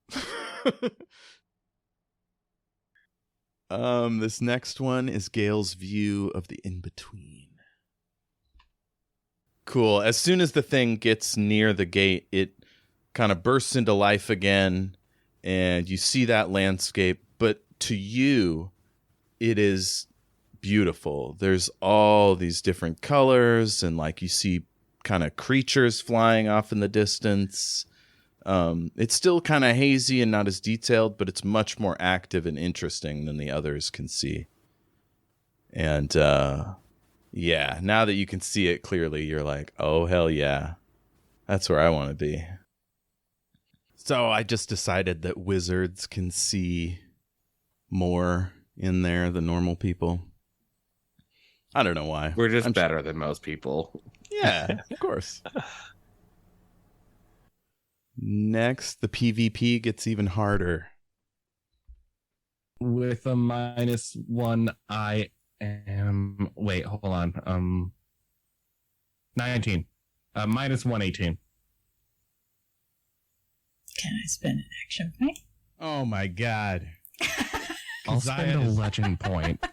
This next one is Gale's view of the in-between. Cool. As soon as the thing gets near the gate, it kind of bursts into life again, and you see that landscape, but to you, it is beautiful. There's all these different colors, and like you see kind of creatures flying off in the distance. It's still kind of hazy and not as detailed, but it's much more active and interesting than the others can see. And yeah, now that you can see it clearly, you're like, oh, hell yeah. That's where I want to be. So I just decided that wizards can see more in there than normal people. I don't know why. We're just better than most people. Yeah, of course. Next, the PvP gets even harder. With a -1, I am. Wait, hold on. 19. -118. Can I spend an action point? Oh my god. I'll spend a legend point.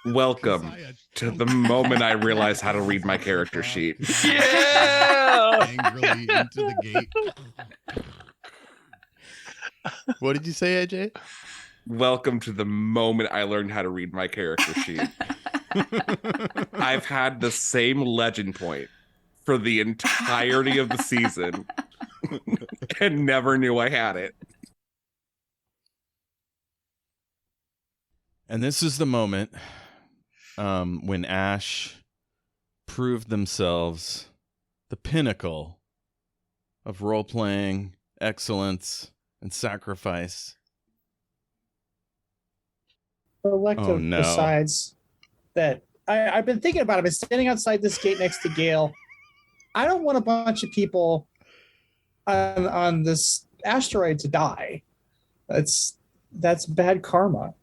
Welcome to the moment I realized how to read my character sheet. Yeah! Angrily into the gate. What did you say, AJ? Welcome to the moment I learned how to read my character sheet. I've had the same legend point for the entirety of the season and never knew I had it. And this is the moment when Ash proved themselves the pinnacle of role-playing, excellence, and sacrifice. Elective decides that I've been thinking about it. I've been standing outside this gate next to Gale. I don't want a bunch of people on this asteroid to die. That's bad karma.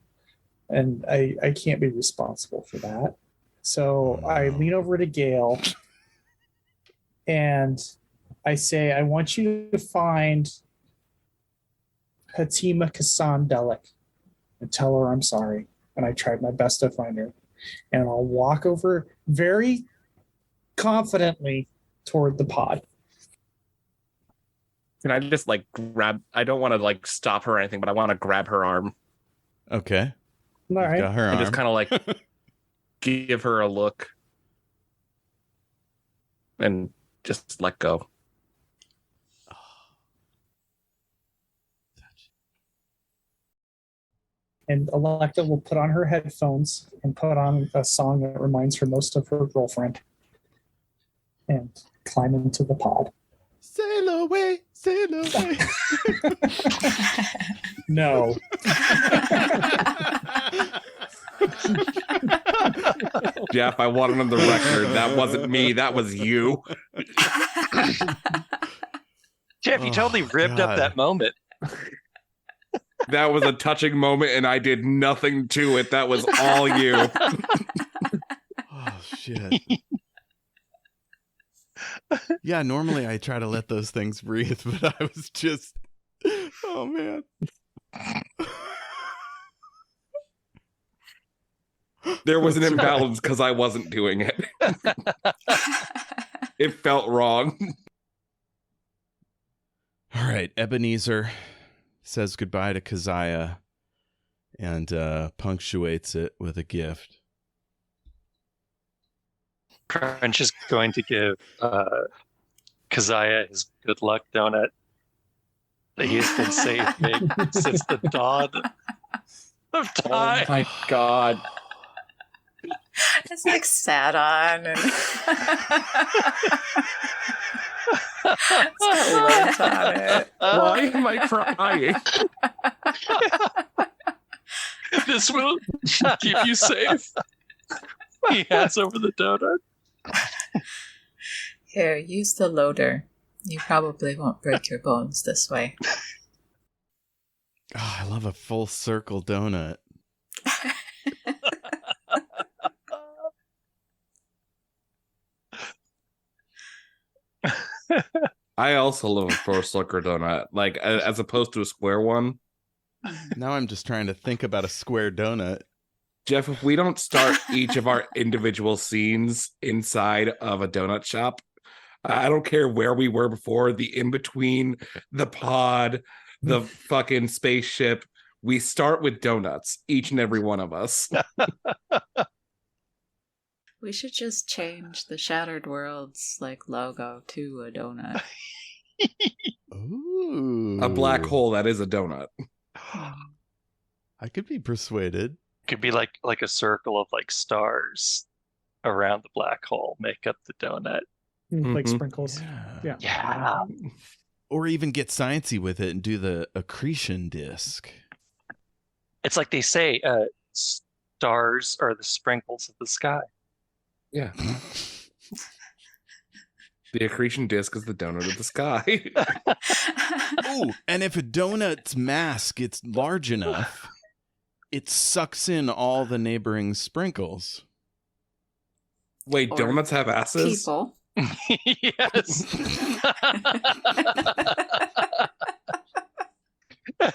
And I can't be responsible for that. So I lean over to Gale and I say, I want you to find Hatima Kassan-Delik and tell her I'm sorry. And I tried my best to find her. And I'll walk over very confidently toward the pod. Can I just like grab? I don't want to like stop her or anything, but I want to grab her arm. Okay. All right. Got her and arm. just kind of like give her a look and just let go. And Electa will put on her headphones and put on a song that reminds her most of her girlfriend and climb into the pod. Sail away, sail away. No. Jeff, I want it on the record. That wasn't me. That was you. Jeff, you totally ribbed up that moment. That was a touching moment, and I did nothing to it. That was all you. Oh, shit. Yeah, normally I try to let those things breathe, but I was just... Oh, man. There was an imbalance because I wasn't doing it. It felt wrong. All right, Ebenezer says goodbye to Keziah and punctuates it with a gift. Crunch is going to give Keziah his good luck donut that he has been saving since the dawn of time. Oh my god. It's like sat on and it's got lint on it. Why am I crying? This will keep you safe. He hands over the donut. Here, use the loader. You probably won't break your bones this way. Oh, I love a full circle donut. I also love a four circle donut, like as opposed to a square one. Now I'm just trying to think about a square donut. Jeff, if we don't start each of our individual scenes inside of a donut shop, I don't care where we were before, the in-between, the pod, the fucking spaceship, we start with donuts, each and every one of us. We should just change the Shattered Worlds like logo to a donut. Ooh. A black hole that is a donut. I could be persuaded. Could be like a circle of like stars around the black hole make up the donut. Like sprinkles. Yeah. Yeah. Or even get sciencey with it and do the accretion disc. It's like they say, stars are the sprinkles of the sky. Yeah. The accretion disc is the donut of the sky. Ooh, and if a donut's mass gets large enough, it sucks in all the neighboring sprinkles. Wait, Or donuts have asses? People. Yes.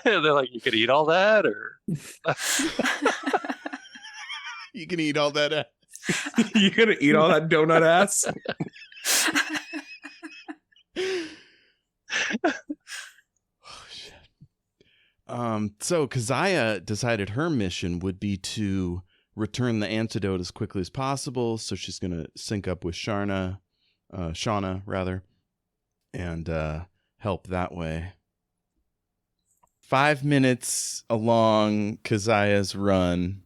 They're like, you could eat all that, or You can eat all that. You gonna eat all that donut ass? Oh, shit. So Keziah decided her mission would be to return the antidote as quickly as possible. So she's gonna sync up with Shauna rather, and help that way. 5 minutes along Keziah's run,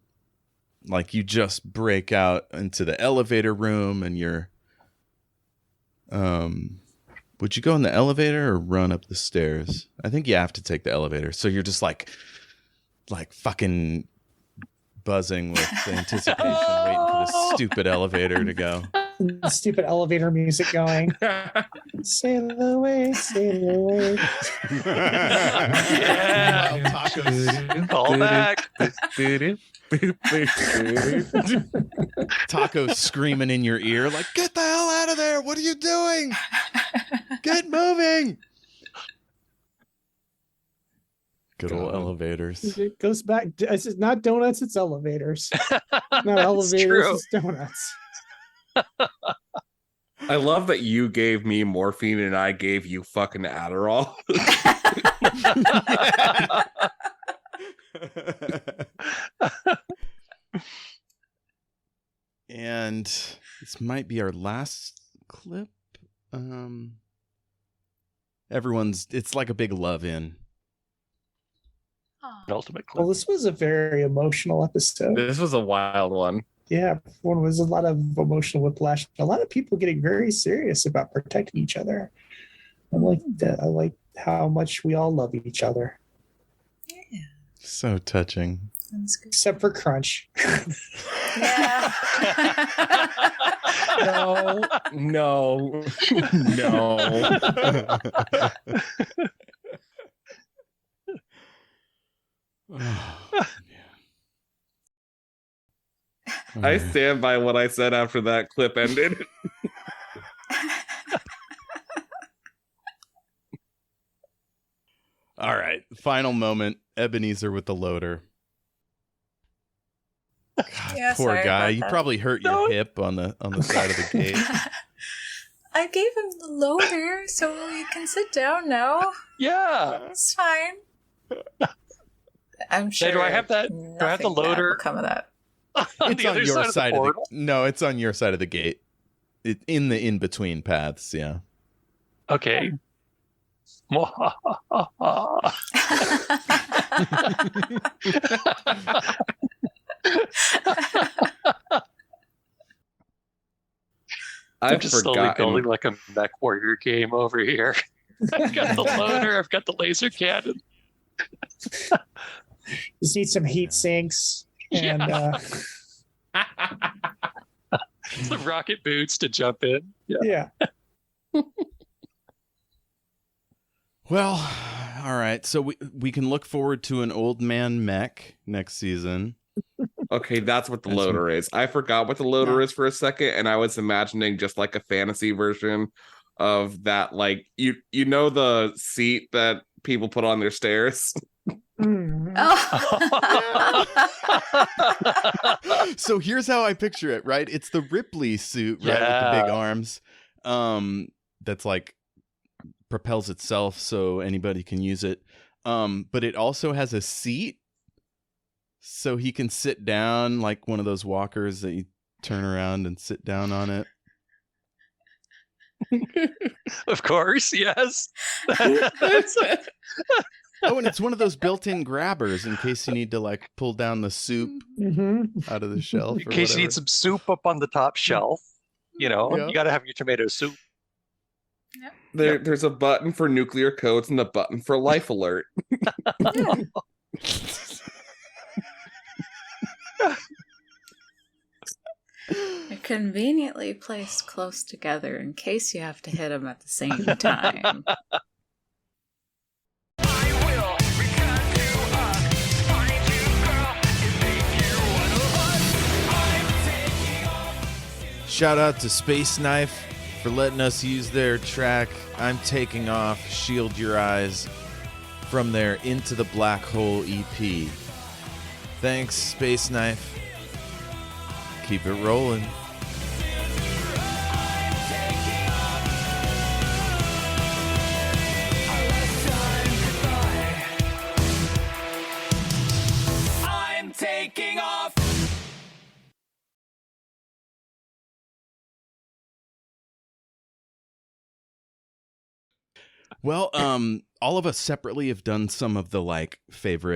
like you just break out into the elevator room and you're would you go in the elevator or run up the stairs? I think you have to take the elevator. So you're just like fucking buzzing with anticipation, waiting for the stupid elevator to go. The stupid elevator music going. Sail away, sail away. yeah, Tacos. Call back. Taco screaming in your ear like, get the hell out of there. What are you doing? Get moving. Good old elevators. It goes back. It's not donuts, it's elevators. Not elevators, true. it's donuts. I love that you gave me morphine and I gave you fucking Adderall. And this might be our last clip. It's like a big love in. Ultimate clip. Well, this was a very emotional episode. This was a wild one. Yeah, one was a lot of emotional whiplash. A lot of people getting very serious about protecting each other. I like that. I like how much we all love each other. Yeah. So touching. That's good. Except for Crunch. Yeah. No, no, no. I stand by what I said after that clip ended. All right, final moment. Ebenezer with the loader. God, Yeah, poor sorry guy. about You that. probably hurt your hip on the side of the gate. I gave him the loader, so you can sit down now. Yeah. It's fine. I'm sure. Hey, do I have that? Do I have the nothing bad loader will come of that. on It's the on other your side of the portal? No, it's on your side of the gate. In the in-between paths, yeah. Okay. I'm I've just slowly forgotten. building like a mech warrior game over here. I've got the loader, I've got the laser cannon. Just need some heat sinks and Some rocket boots to jump in. yeah. Well, all right. So we can look forward to an old man mech next season. Okay, that's what the That's loader is. I forgot what the loader is for a second, and I was imagining just like a fantasy version of that. Like you know the seat that people put on their stairs. So here's how I picture it, right? It's the Ripley suit, right, with the big arms. That's like propels itself so anybody can use it. But it also has a seat so he can sit down like one of those walkers that you turn around and sit down on it. Of course, yes. Oh, and it's one of those built-in grabbers in case you need to like pull down the soup out of the shelf. In case you need some soup up on the top shelf, you Yeah. got to have your tomato soup. There's a button for nuclear codes and a button for life alert. They're conveniently placed close together in case you have to hit them at the same time. Shout out to Space Knife for letting us use their track I'm Taking Off, Shield Your Eyes from their Into the Black Hole EP. Thanks, Space Knife. Keep it rolling. I'm taking off. Well, all of us separately have done some of the like favorite